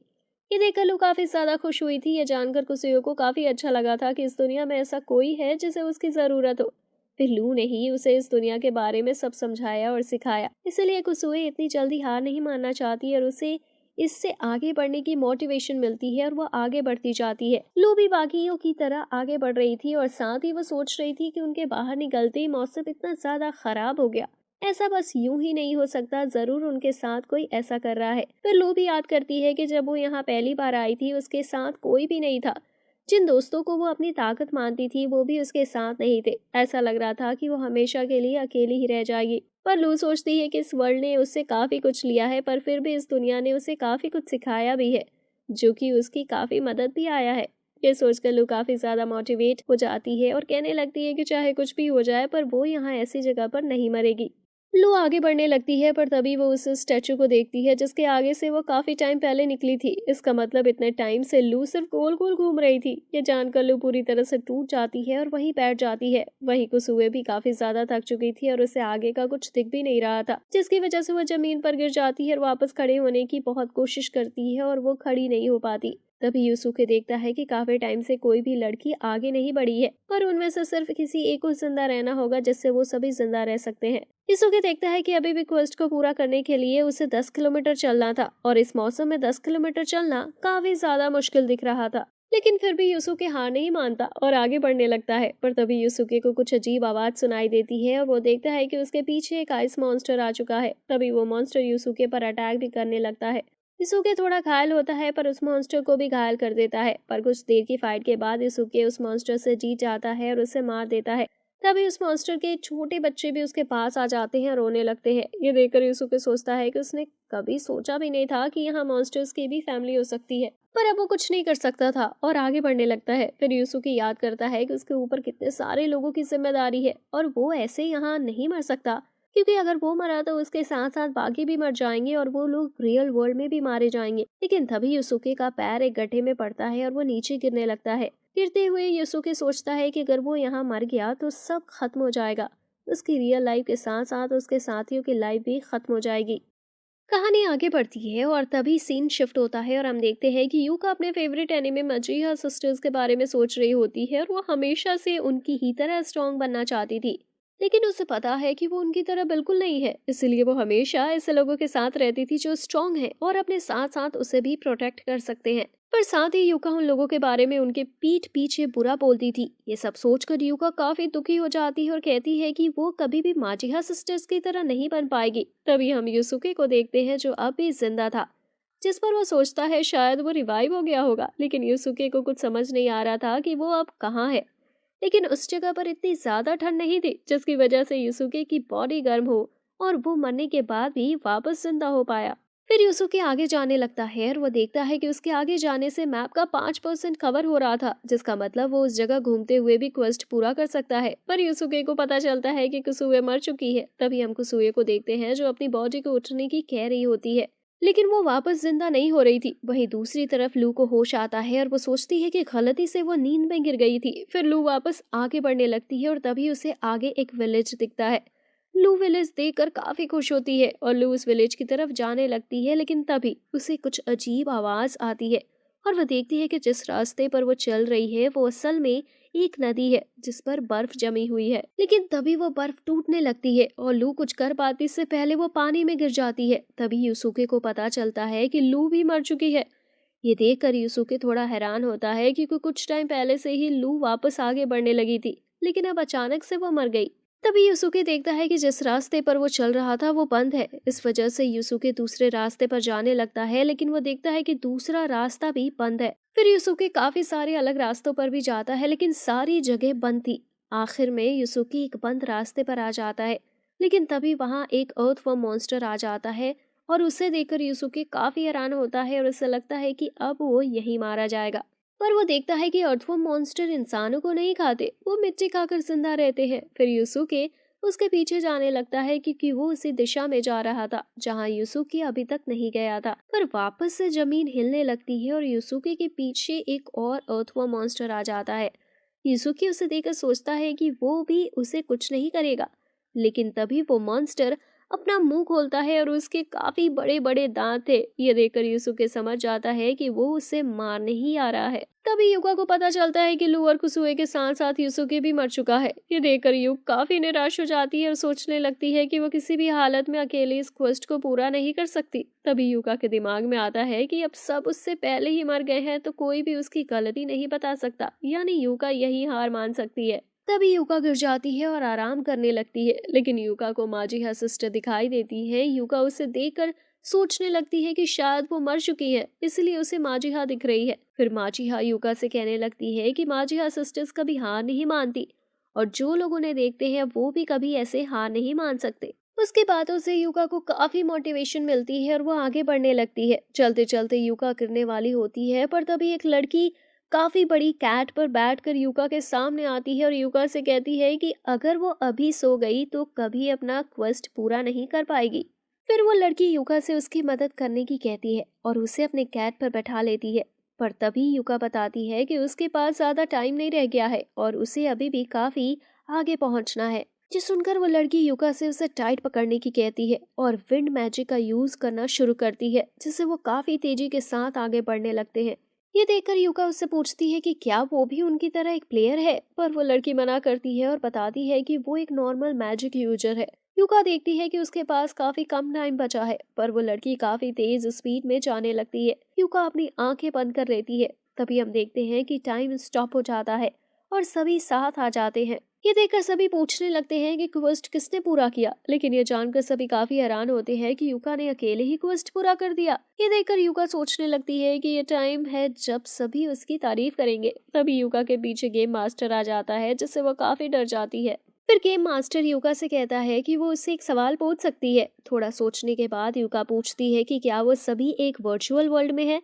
ये देखकर लू काफी ज्यादा खुश हुई थी। ये जानकर कुसुए को काफी अच्छा लगा था कि इस दुनिया में ऐसा कोई है जिसे उसकी जरूरत हो। फिर लू ने ही उसे इस दुनिया के बारे में सब समझाया और सिखाया। इसलिए कुसुए इतनी जल्दी हार नहीं मानना चाहती और उसे इससे आगे बढ़ने की मोटिवेशन मिलती है और वो आगे बढ़ती जाती है। लू भी बाकियों की तरह आगे बढ़ रही थी और साथ ही वो सोच रही थी कि उनके बाहर निकलते ही मौसम इतना ज्यादा खराब हो गया। ऐसा बस यूं ही नहीं हो सकता, जरूर उनके साथ कोई ऐसा कर रहा है। फिर लू भी याद करती है कि जब वो यहाँ पहली बार आई थी उसके साथ कोई भी नहीं था। जिन दोस्तों को वो अपनी ताकत मानती थी वो भी उसके साथ नहीं थे। ऐसा लग रहा था कि वो हमेशा के लिए अकेली ही रह जाएगी। पर लू सोचती है कि इस वर्ल्ड ने उससे काफी कुछ लिया है, पर फिर भी इस दुनिया ने उसे काफी कुछ सिखाया भी है, जो कि उसकी काफी मदद भी आया है। ये सोचकर लू काफी ज्यादा मोटिवेट हो जाती है और कहने लगती है कि चाहे कुछ भी हो जाए पर वो यहाँ ऐसी जगह पर नहीं मरेगी। लू आगे बढ़ने लगती है पर तभी वो उस स्टैचू को देखती है जिसके आगे से वो काफी टाइम पहले निकली थी। इसका मतलब इतने टाइम से लू सिर्फ गोल गोल घूम रही थी। ये जानकर लू पूरी तरह से टूट जाती है और वहीं बैठ जाती है। वहीं कुसुए भी काफी ज्यादा थक चुकी थी और उसे आगे का कुछ दिख भी नहीं रहा था, जिसकी वजह से वो जमीन पर गिर जाती है और वापस खड़े होने की बहुत कोशिश करती है और वो खड़ी नहीं हो पाती। तभी यूसुके देखता है कि काफी टाइम से कोई भी लड़की आगे नहीं बढ़ी है और उनमें से सिर्फ किसी एक को जिंदा रहना होगा जिससे वो सभी जिंदा रह सकते हैं। यूसुके देखता है कि अभी भी क्वेस्ट को पूरा करने के लिए उसे 10 किलोमीटर चलना था और इस मौसम में 10 किलोमीटर चलना काफी ज्यादा मुश्किल दिख रहा था। लेकिन फिर भी यूसुके हार नहीं मानता और आगे बढ़ने लगता है। पर तभी यूसुके को कुछ अजीब आवाज सुनाई देती है और वो देखता है कि उसके पीछे एक आइस मॉन्स्टर आ चुका है। तभी वो मॉन्स्टर यूसुके पर अटैक भी करने लगता है। यूसुके थोड़ा घायल होता है पर उस मॉन्स्टर को भी घायल कर देता है। पर कुछ देर की फाइट के बाद यूसुके उस मॉन्स्टर से जीत जाता है और उसे मार देता है। तभी उस मॉन्स्टर के छोटे बच्चे भी उसके पास आ जाते हैं और रोने लगते हैं। ये देखकर यूसुके सोचता है कि उसने कभी सोचा भी नहीं था कि यहाँ मॉन्स्टर्स की भी फैमिली हो सकती है, पर अब वो कुछ नहीं कर सकता था और आगे बढ़ने लगता है। फिर यूसुके याद करता है कि उसके ऊपर कितने सारे लोगों की जिम्मेदारी है और वो ऐसे यहाँ नहीं मर सकता, क्योंकि अगर वो मरा तो उसके साथ साथ बाकी भी मर जाएंगे और वो लोग रियल वर्ल्ड में भी मारे जाएंगे। लेकिन तभी यूसुके का पैर एक गड्ढे में पड़ता है और वो नीचे गिरने लगता है। गिरते हुए यूसुके सोचता है कि अगर वो यहाँ मर गया तो सब खत्म हो जाएगा। उसकी रियल लाइफ के साथ साथ उसके साथियों की लाइफ भी खत्म हो जाएगी। कहानी आगे बढ़ती है और तभी सीन शिफ्ट होता है और हम देखते हैं कि यूका अपने फेवरेट एनिमे मजीहा सिस्टर्स के बारे में सोच रही होती है और वो हमेशा से उनकी ही तरह स्ट्रॉन्ग बनना चाहती थी। लेकिन उसे पता है कि वो उनकी तरह बिल्कुल नहीं है, इसलिए वो हमेशा ऐसे लोगों के साथ रहती थी जो स्ट्रॉन्ग है और अपने साथ साथ उसे भी प्रोटेक्ट कर सकते हैं। पर साथ ही यूका उन लोगों के बारे में उनके पीठ पीछे बुरा बोलती थी। ये सब सोचकर यूका काफी दुखी हो जाती है और कहती है कि वो कभी भी माजिहा सिस्टर्स की तरह नहीं बन पाएगी। तभी हम यूसुके को देखते हैं जो अब भी जिंदा था, जिस पर वो सोचता है शायद वो रिवाइव हो गया होगा। लेकिन यूसुके को कुछ समझ नहीं आ रहा था कि वो अब कहाँ है। लेकिन उस जगह पर इतनी ज्यादा ठंड नहीं थी जिसकी वजह से यूसुके की बॉडी गर्म हो और वो मरने के बाद भी वापस जिंदा हो पाया। फिर यूसुके आगे जाने लगता है और वो देखता है कि उसके आगे जाने से मैप का 5% कवर हो रहा था, जिसका मतलब वो उस जगह घूमते हुए भी क्वेस्ट पूरा कर सकता है। पर यूसुके को पता चलता है कि कुसुए मर चुकी है। तभी हम कुसुए को देखते हैं जो अपनी बॉडी को उठने की कह रही होती है, लेकिन वो वापस जिंदा नहीं हो रही थी। वहीं दूसरी तरफ लू को होश आता है और वो सोचती है कि गलती से वो नींद में गिर गई थी। फिर लू वापस आगे बढ़ने लगती है और तभी उसे आगे एक विलेज दिखता है। लू विलेज देखकर काफी खुश होती है और लू उस विलेज की तरफ जाने लगती है। लेकिन तभी उसे कुछ अजीब आवाज आती है और वो देखती है कि जिस रास्ते पर वो चल रही है वो असल में एक नदी है जिस पर बर्फ जमी हुई है। लेकिन तभी वो बर्फ टूटने लगती है और लू कुछ कर पाती से पहले वो पानी में गिर जाती है। तभी यूसुके को पता चलता है कि लू भी मर चुकी है। ये देखकर यूसुके थोड़ा हैरान होता है क्योंकि कुछ टाइम पहले से ही लू वापस आगे बढ़ने लगी थी, लेकिन अब अचानक से वो मर गई। तभी यूसुके देखता है कि जिस रास्ते पर वो चल रहा था वो बंद है। इस वजह से यूसुके दूसरे रास्ते पर जाने लगता है, लेकिन वो देखता है कि दूसरा रास्ता भी बंद है। फिर यूसुके काफी सारे अलग रास्तों पर भी जाता है, लेकिन सारी जगह बंद थी। आखिर में यूसुके एक बंद रास्ते पर आ जाता है, लेकिन तभी वहाँ एक अर्थवर्म मॉन्स्टर आ जाता है और उसे देखकर यूसुके काफी हैरान होता है और उसे लगता है कि अब वो यहीं मारा जाएगा। पर वो देखता है कि अर्थवर्म मॉन्स्टर इंसानों को नहीं खाते, वो मिट्टी खाकर जिंदा रहते हैं। फिर यूसुके उसके पीछे जाने लगता है क्योंकि वो उसी दिशा में जा रहा था जहाँ यूसुकी अभी तक नहीं गया था। पर वापस से जमीन हिलने लगती है और यूसुकी के पीछे एक और अर्थवर्म मॉन्स्टर आ जाता है। यूसुकी उसे देखकर सोचता है कि वो भी उसे कुछ नहीं करेगा, लेकिन तभी वो मॉन्स्टर अपना मुंह खोलता है और उसके काफी बड़े बड़े दांत थे। ये देखकर यूसुके समझ जाता है कि वो उसे मारने ही आ रहा है। तभी युका को पता चलता है कि लू और कुसुए के साथ साथ यूसुके भी मर चुका है। ये देखकर युक काफी निराश हो जाती है और सोचने लगती है कि वो किसी भी हालत में अकेले इस क्वेस्ट को पूरा नहीं कर सकती। तभी युका के दिमाग में आता है कि अब सब उससे पहले ही मर गए हैं तो कोई भी उसकी गलती नहीं बता सकता, यानी युका यही हार मान सकती है। तभी युका गिर जाती है और आराम करने लगती है, लेकिन युका को माजिहा सिस्टर दिखाई देती है। युका उसे देखकर सोचने लगती है कि शायद वो मर चुकी है, इसलिए उसे माजिहा दिख रही है। फिर माजिहा युका से कहने लगती है कि माजिहा सिस्टर्स कभी हार नहीं मानती और जो लोग उन्हें देखते हैं वो भी कभी ऐसे हार नहीं मान सकते। उसकी बातों से युका को काफी मोटिवेशन मिलती है और वो आगे बढ़ने लगती है। चलते चलते युका गिरने वाली होती है, पर तभी एक लड़की काफी बड़ी कैट पर बैठकर युका के सामने आती है और युका से कहती है कि अगर वो अभी सो गई तो कभी अपना क्वेस्ट पूरा नहीं कर पाएगी। फिर वो लड़की युका से उसकी मदद करने की कहती है और उसे अपने कैट पर बैठा लेती है। पर तभी युका बताती है कि उसके पास ज्यादा टाइम नहीं रह गया है और उसे अभी भी काफी आगे पहुंचना है। जो सुनकर वो लड़की युका से उसे टाइट पकड़ने की कहती है और विंड मैजिक का यूज करना शुरू करती है, जिससे वो काफी तेजी के साथ आगे बढ़ने लगते हैं। ये देखकर युका उससे पूछती है कि क्या वो भी उनकी तरह एक प्लेयर है, पर वो लड़की मना करती है और बताती है कि वो एक नॉर्मल मैजिक यूजर है। युका देखती है कि उसके पास काफी कम टाइम बचा है, पर वो लड़की काफी तेज स्पीड में जाने लगती है। युका अपनी आंखें बंद कर लेती है। तभी हम देखते हैं कि टाइम स्टॉप हो जाता है और सभी साथ आ जाते हैं। ये देखकर सभी पूछने लगते हैं कि क्वेस्ट किसने पूरा किया, लेकिन ये जानकर सभी काफी हैरान होते हैं कि युका ने अकेले ही क्वेस्ट पूरा कर दिया। ये देखकर युका सोचने लगती है कि ये टाइम है जब सभी उसकी तारीफ करेंगे। तभी युका के पीछे गेम मास्टर आ जाता है, जिससे वो काफी डर जाती है। फिर गेम मास्टर युका से कहता है कि वो उससे एक सवाल पूछ सकती है। थोड़ा सोचने के बाद युका पूछती है कि क्या वो सभी एक वर्चुअल वर्ल्ड में है,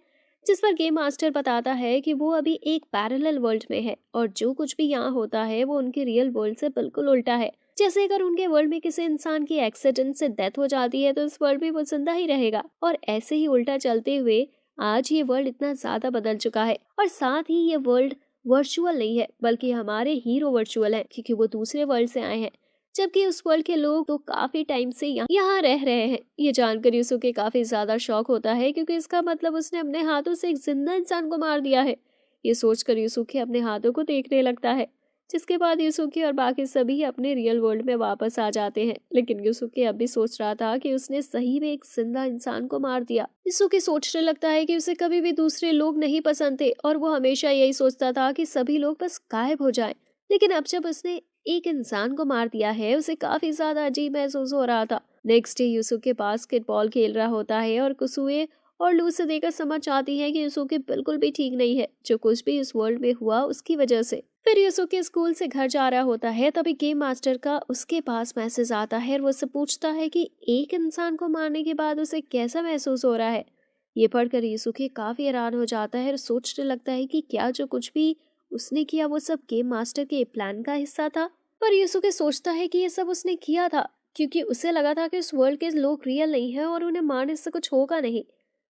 जिस पर गेम मास्टर बताता है कि वो अभी एक पैरेलल वर्ल्ड में है और जो कुछ भी यहाँ होता है वो उनके रियल वर्ल्ड से बिल्कुल उल्टा है। जैसे अगर उनके वर्ल्ड में किसी इंसान की एक्सीडेंट से डेथ हो जाती है तो इस वर्ल्ड में वो जिंदा ही रहेगा, और ऐसे ही उल्टा चलते हुए आज ये वर्ल्ड इतना ज्यादा बदल चुका है। और साथ ही ये वर्ल्ड वर्चुअल नहीं है बल्कि हमारे हीरो वर्चुअल है, क्योंकि वो दूसरे वर्ल्ड से आए हैं, जबकि उस वर्ल्ड के लोग तो काफी टाइम से यहाँ रह रहे हैं। ये जानकर यूसुके काफी ज्यादा शॉक होता है, क्योंकि इसका मतलब उसने अपने हाथों से एक जिंदा इंसान को मार दिया है। ये सोचकर यूसुके अपने हाथों को देखने लगता है, जिसके बाद यूसुके और बाकी सभी अपने रियल वर्ल्ड में वापस आ जाते हैं। लेकिन यूसुके अब भी सोच रहा था कि उसने सही में एक जिंदा इंसान को मार दिया। यूसुके सोचने लगता है कि उसे कभी भी दूसरे लोग नहीं पसंद थे और वो हमेशा यही सोचता था कि सभी लोग बस गायब हो जाएं। लेकिन अब जब उसने एक इंसान को मार दिया है, उसे काफी ज्यादा अजीब महसूस हो रहा था। नेक्स्ट डे यूसुके बास्केटबॉल खेल रहा होता है और कुसुए और लू से देखकर समझ आती है कि यूसुके बिल्कुल भी ठीक नहीं है। जो कुछ भी इस वर्ल्ड में हुआ उसकी वजह से। फिर यूसुके स्कूल से घर जा रहा होता है, तभी गेम मास्टर का उसके पास मैसेज आता है और वो उससे पूछता है कि एक इंसान को मारने के बाद उसे कैसा महसूस हो रहा है। ये पढ़कर यूसुके काफी हैरान हो जाता है और सोचने लगता है कि क्या जो कुछ भी उसने किया वो सब गेम मास्टर के प्लान का हिस्सा था। पर यूसुके सोचता है कि ये सब उसने किया था क्योंकि उसे लगा था कि इस वर्ल्ड के लोग रियल नहीं है और उन्हें मारने से कुछ होगा नहीं।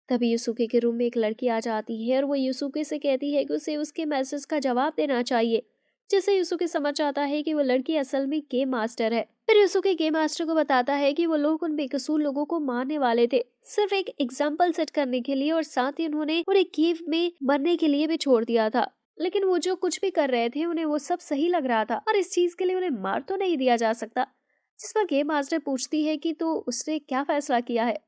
तभी यूसुके के रूम में एक लड़की आ जाती है और वो यूसुके से कहती है कि उसे उसके मैसेज का जवाब देना चाहिए, जिससे यूसुके समझ आता है कि वो लड़की असल में गेम मास्टर है। फिर यूसुके गेम मास्टर को बताता है कि वो लोग उन बेकसूर लोगों को मारने वाले थे, सिर्फ एक एग्जाम्पल सेट करने के लिए, और साथ ही उन्होंने उन्हें केव में मरने के लिए भी छोड़ दिया था। लेकिन वो जो कुछ भी कर रहे थे उन्हें वो सब सही लग रहा था और इस चीज के लिए उन्हें मार तो नहीं दिया जा सकता। जिस पर गेम मास्टर पूछती है कि तो उसने क्या फैसला किया है।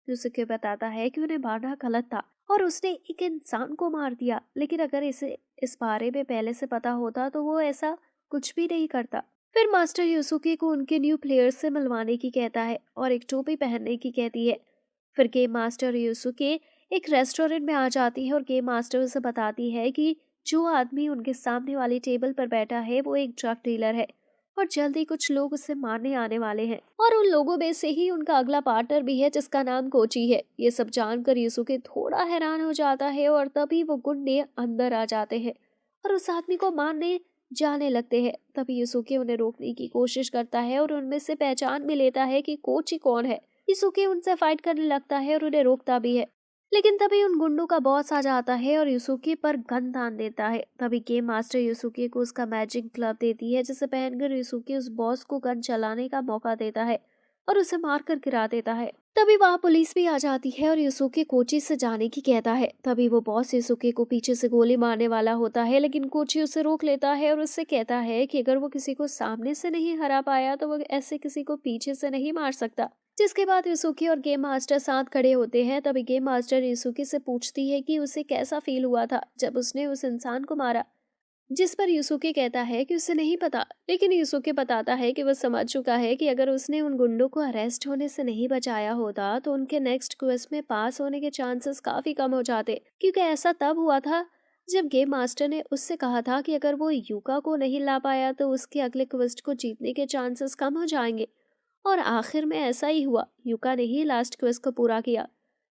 यूसुके बताता है कि उन्हें मारना गलत था और उसने एक इंसान को मार दिया, लेकिन अगर इसे इस बारे में पहले से पता होता तो वो ऐसा कुछ भी नहीं करता। फिर मास्टर यूसुके को उनके न्यू प्लेयर्स से मिलवाने की कहता है और एक टोपी पहनने की कहती है। फिर गेम मास्टर यूसुके एक रेस्टोरेंट में आ जाती है और गेम मास्टर उसे बताती है कि जो आदमी उनके सामने वाली टेबल पर बैठा है वो एक ड्रग डीलर है और जल्दी कुछ लोग उसे मारने आने वाले हैं, और उन लोगों में से ही उनका अगला पार्टनर भी है जिसका नाम कोची है। ये सब जानकर यूसुके थोड़ा हैरान हो जाता है और तभी वो गुंडे अंदर आ जाते हैं और उस आदमी को मारने जाने लगते हैं। तभी युसुके उन्हें रोकने की कोशिश करता है और उनमें से पहचान भी लेता है कि कोची कौन है। युसुके उनसे फाइट करने लगता है और उन्हें रोकता भी है, लेकिन तभी उन गुंडों का बॉस आ जाता है और युसुके पर गन तान देता है। तभी गेम मास्टर युसुके को उसका मैजिक ग्लव देती है, जिसे पहनकर युसुके उस बॉस को गन चलाने का मौका देता है और उसे मारकर गिरा देता है। तभी वहां पुलिस भी आ जाती है और युसुके कोची से जाने की कहता है। तभी वो बॉस युसुके को पीछे से गोली मारने वाला होता है, लेकिन कोची उसे रोक लेता है और उससे कहता है कि अगर वो किसी को सामने से नहीं हरा पाया तो वो ऐसे किसी को पीछे से नहीं मार सकता। जिसके बाद युसुके और गेम मास्टर साथ खड़े होते हैं। तभी गेम मास्टर युसुके से पूछती है कि उसे कैसा फील हुआ था जब उसने उस इंसान को मारा, जिस पर युसुके कहता है कि उसे नहीं पता, लेकिन युसुके बताता है कि वह समझ चुका है कि अगर उसने उन गुंडों को अरेस्ट होने से नहीं बचाया होता तो उनके नेक्स्ट क्वेस्ट में पास होने के चांसेस काफी कम हो जाते, क्योंकि ऐसा तब हुआ था जब गेम मास्टर ने उससे कहा था कि अगर वो युका को नहीं ला पाया तो उसके अगले क्वेस्ट को जीतने के चांसेस कम हो जाएंगे। और आखिर में ऐसा ही हुआ, युका ने ही लास्ट क्वेस्ट को पूरा किया।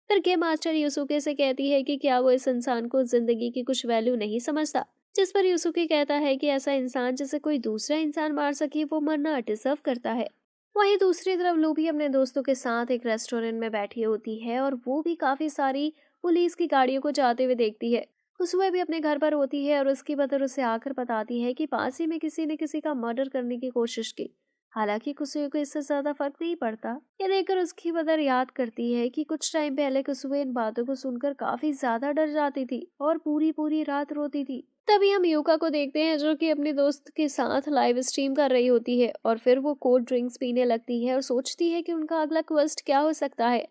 फिर गेम मास्टर युसुके से कहती है कि क्या वो इस इंसान को जिंदगी की कुछ वैल्यू नहीं समझता, जिस पर युसुके कहता है कि ऐसा इंसान जिसे कोई दूसरा इंसान मार सके वो मरना डिजर्व करता है। वहीं दूसरी तरफ लूबी अपने दोस्तों के साथ एक रेस्टोरेंट में बैठी होती है और वो भी काफी सारी पुलिस की गाड़ियों को जाते हुए देखती है। खुशबू भी अपने घर पर होती है और उसकी मदर उसे आकर बताती है कि पास ही में किसी ने किसी का मर्डर करने की कोशिश की। हालांकि खुशबू को इससे ज्यादा फर्क नहीं पड़ता। ये देखकर उसकी मदर याद करती है कि कुछ टाइम पहले खुशबू इन बातों को सुनकर काफी ज्यादा डर जाती थी और पूरी पूरी रात रोती थी। तभी हम युका को देखते हैं जो कि अपने दोस्त के साथ लाइव स्ट्रीम कर रही होती है और फिर वो कोल्ड ड्रिंक्स पीने लगती है और सोचती है कि उनका अगला क्वेस्ट क्या हो सकता है।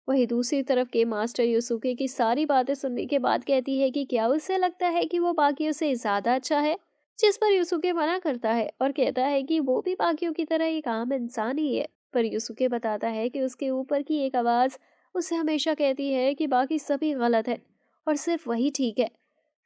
वहीं दूसरी तरफ के मास्टर युसुके की सारी बातें सुनने के बाद कहती है कि क्या उसे लगता है कि वो बाकियों से ज्यादा अच्छा है, जिस पर युसुके मना करता है और कहता है कि वो भी बाकियों की तरह एक आम इंसान ही है। पर युसुके बताता है कि उसके ऊपर की एक आवाज उसे हमेशा कहती है कि बाकी सभी गलत है और सिर्फ वही ठीक है।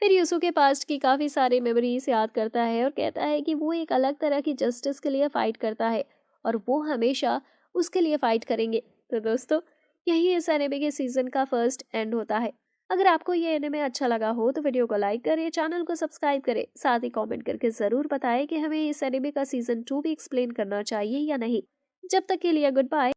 फिर युसुके पास्ट की काफी सारी मेमोरीज याद करता है और कहता है कि वो एक अलग तरह की जस्टिस के लिए फाइट करता है और वो हमेशा उसके लिए फाइट करेंगे। तो दोस्तों, यही इस एनिमे के सीजन का फर्स्ट एंड होता है। अगर आपको ये एनिमे अच्छा लगा हो तो वीडियो को लाइक करें, चैनल को सब्सक्राइब करें, साथ ही कमेंट करके जरूर बताएं कि हमें इस एनिमे का सीजन 2 भी एक्सप्लेन करना चाहिए या नहीं। जब तक के लिए गुड बाय।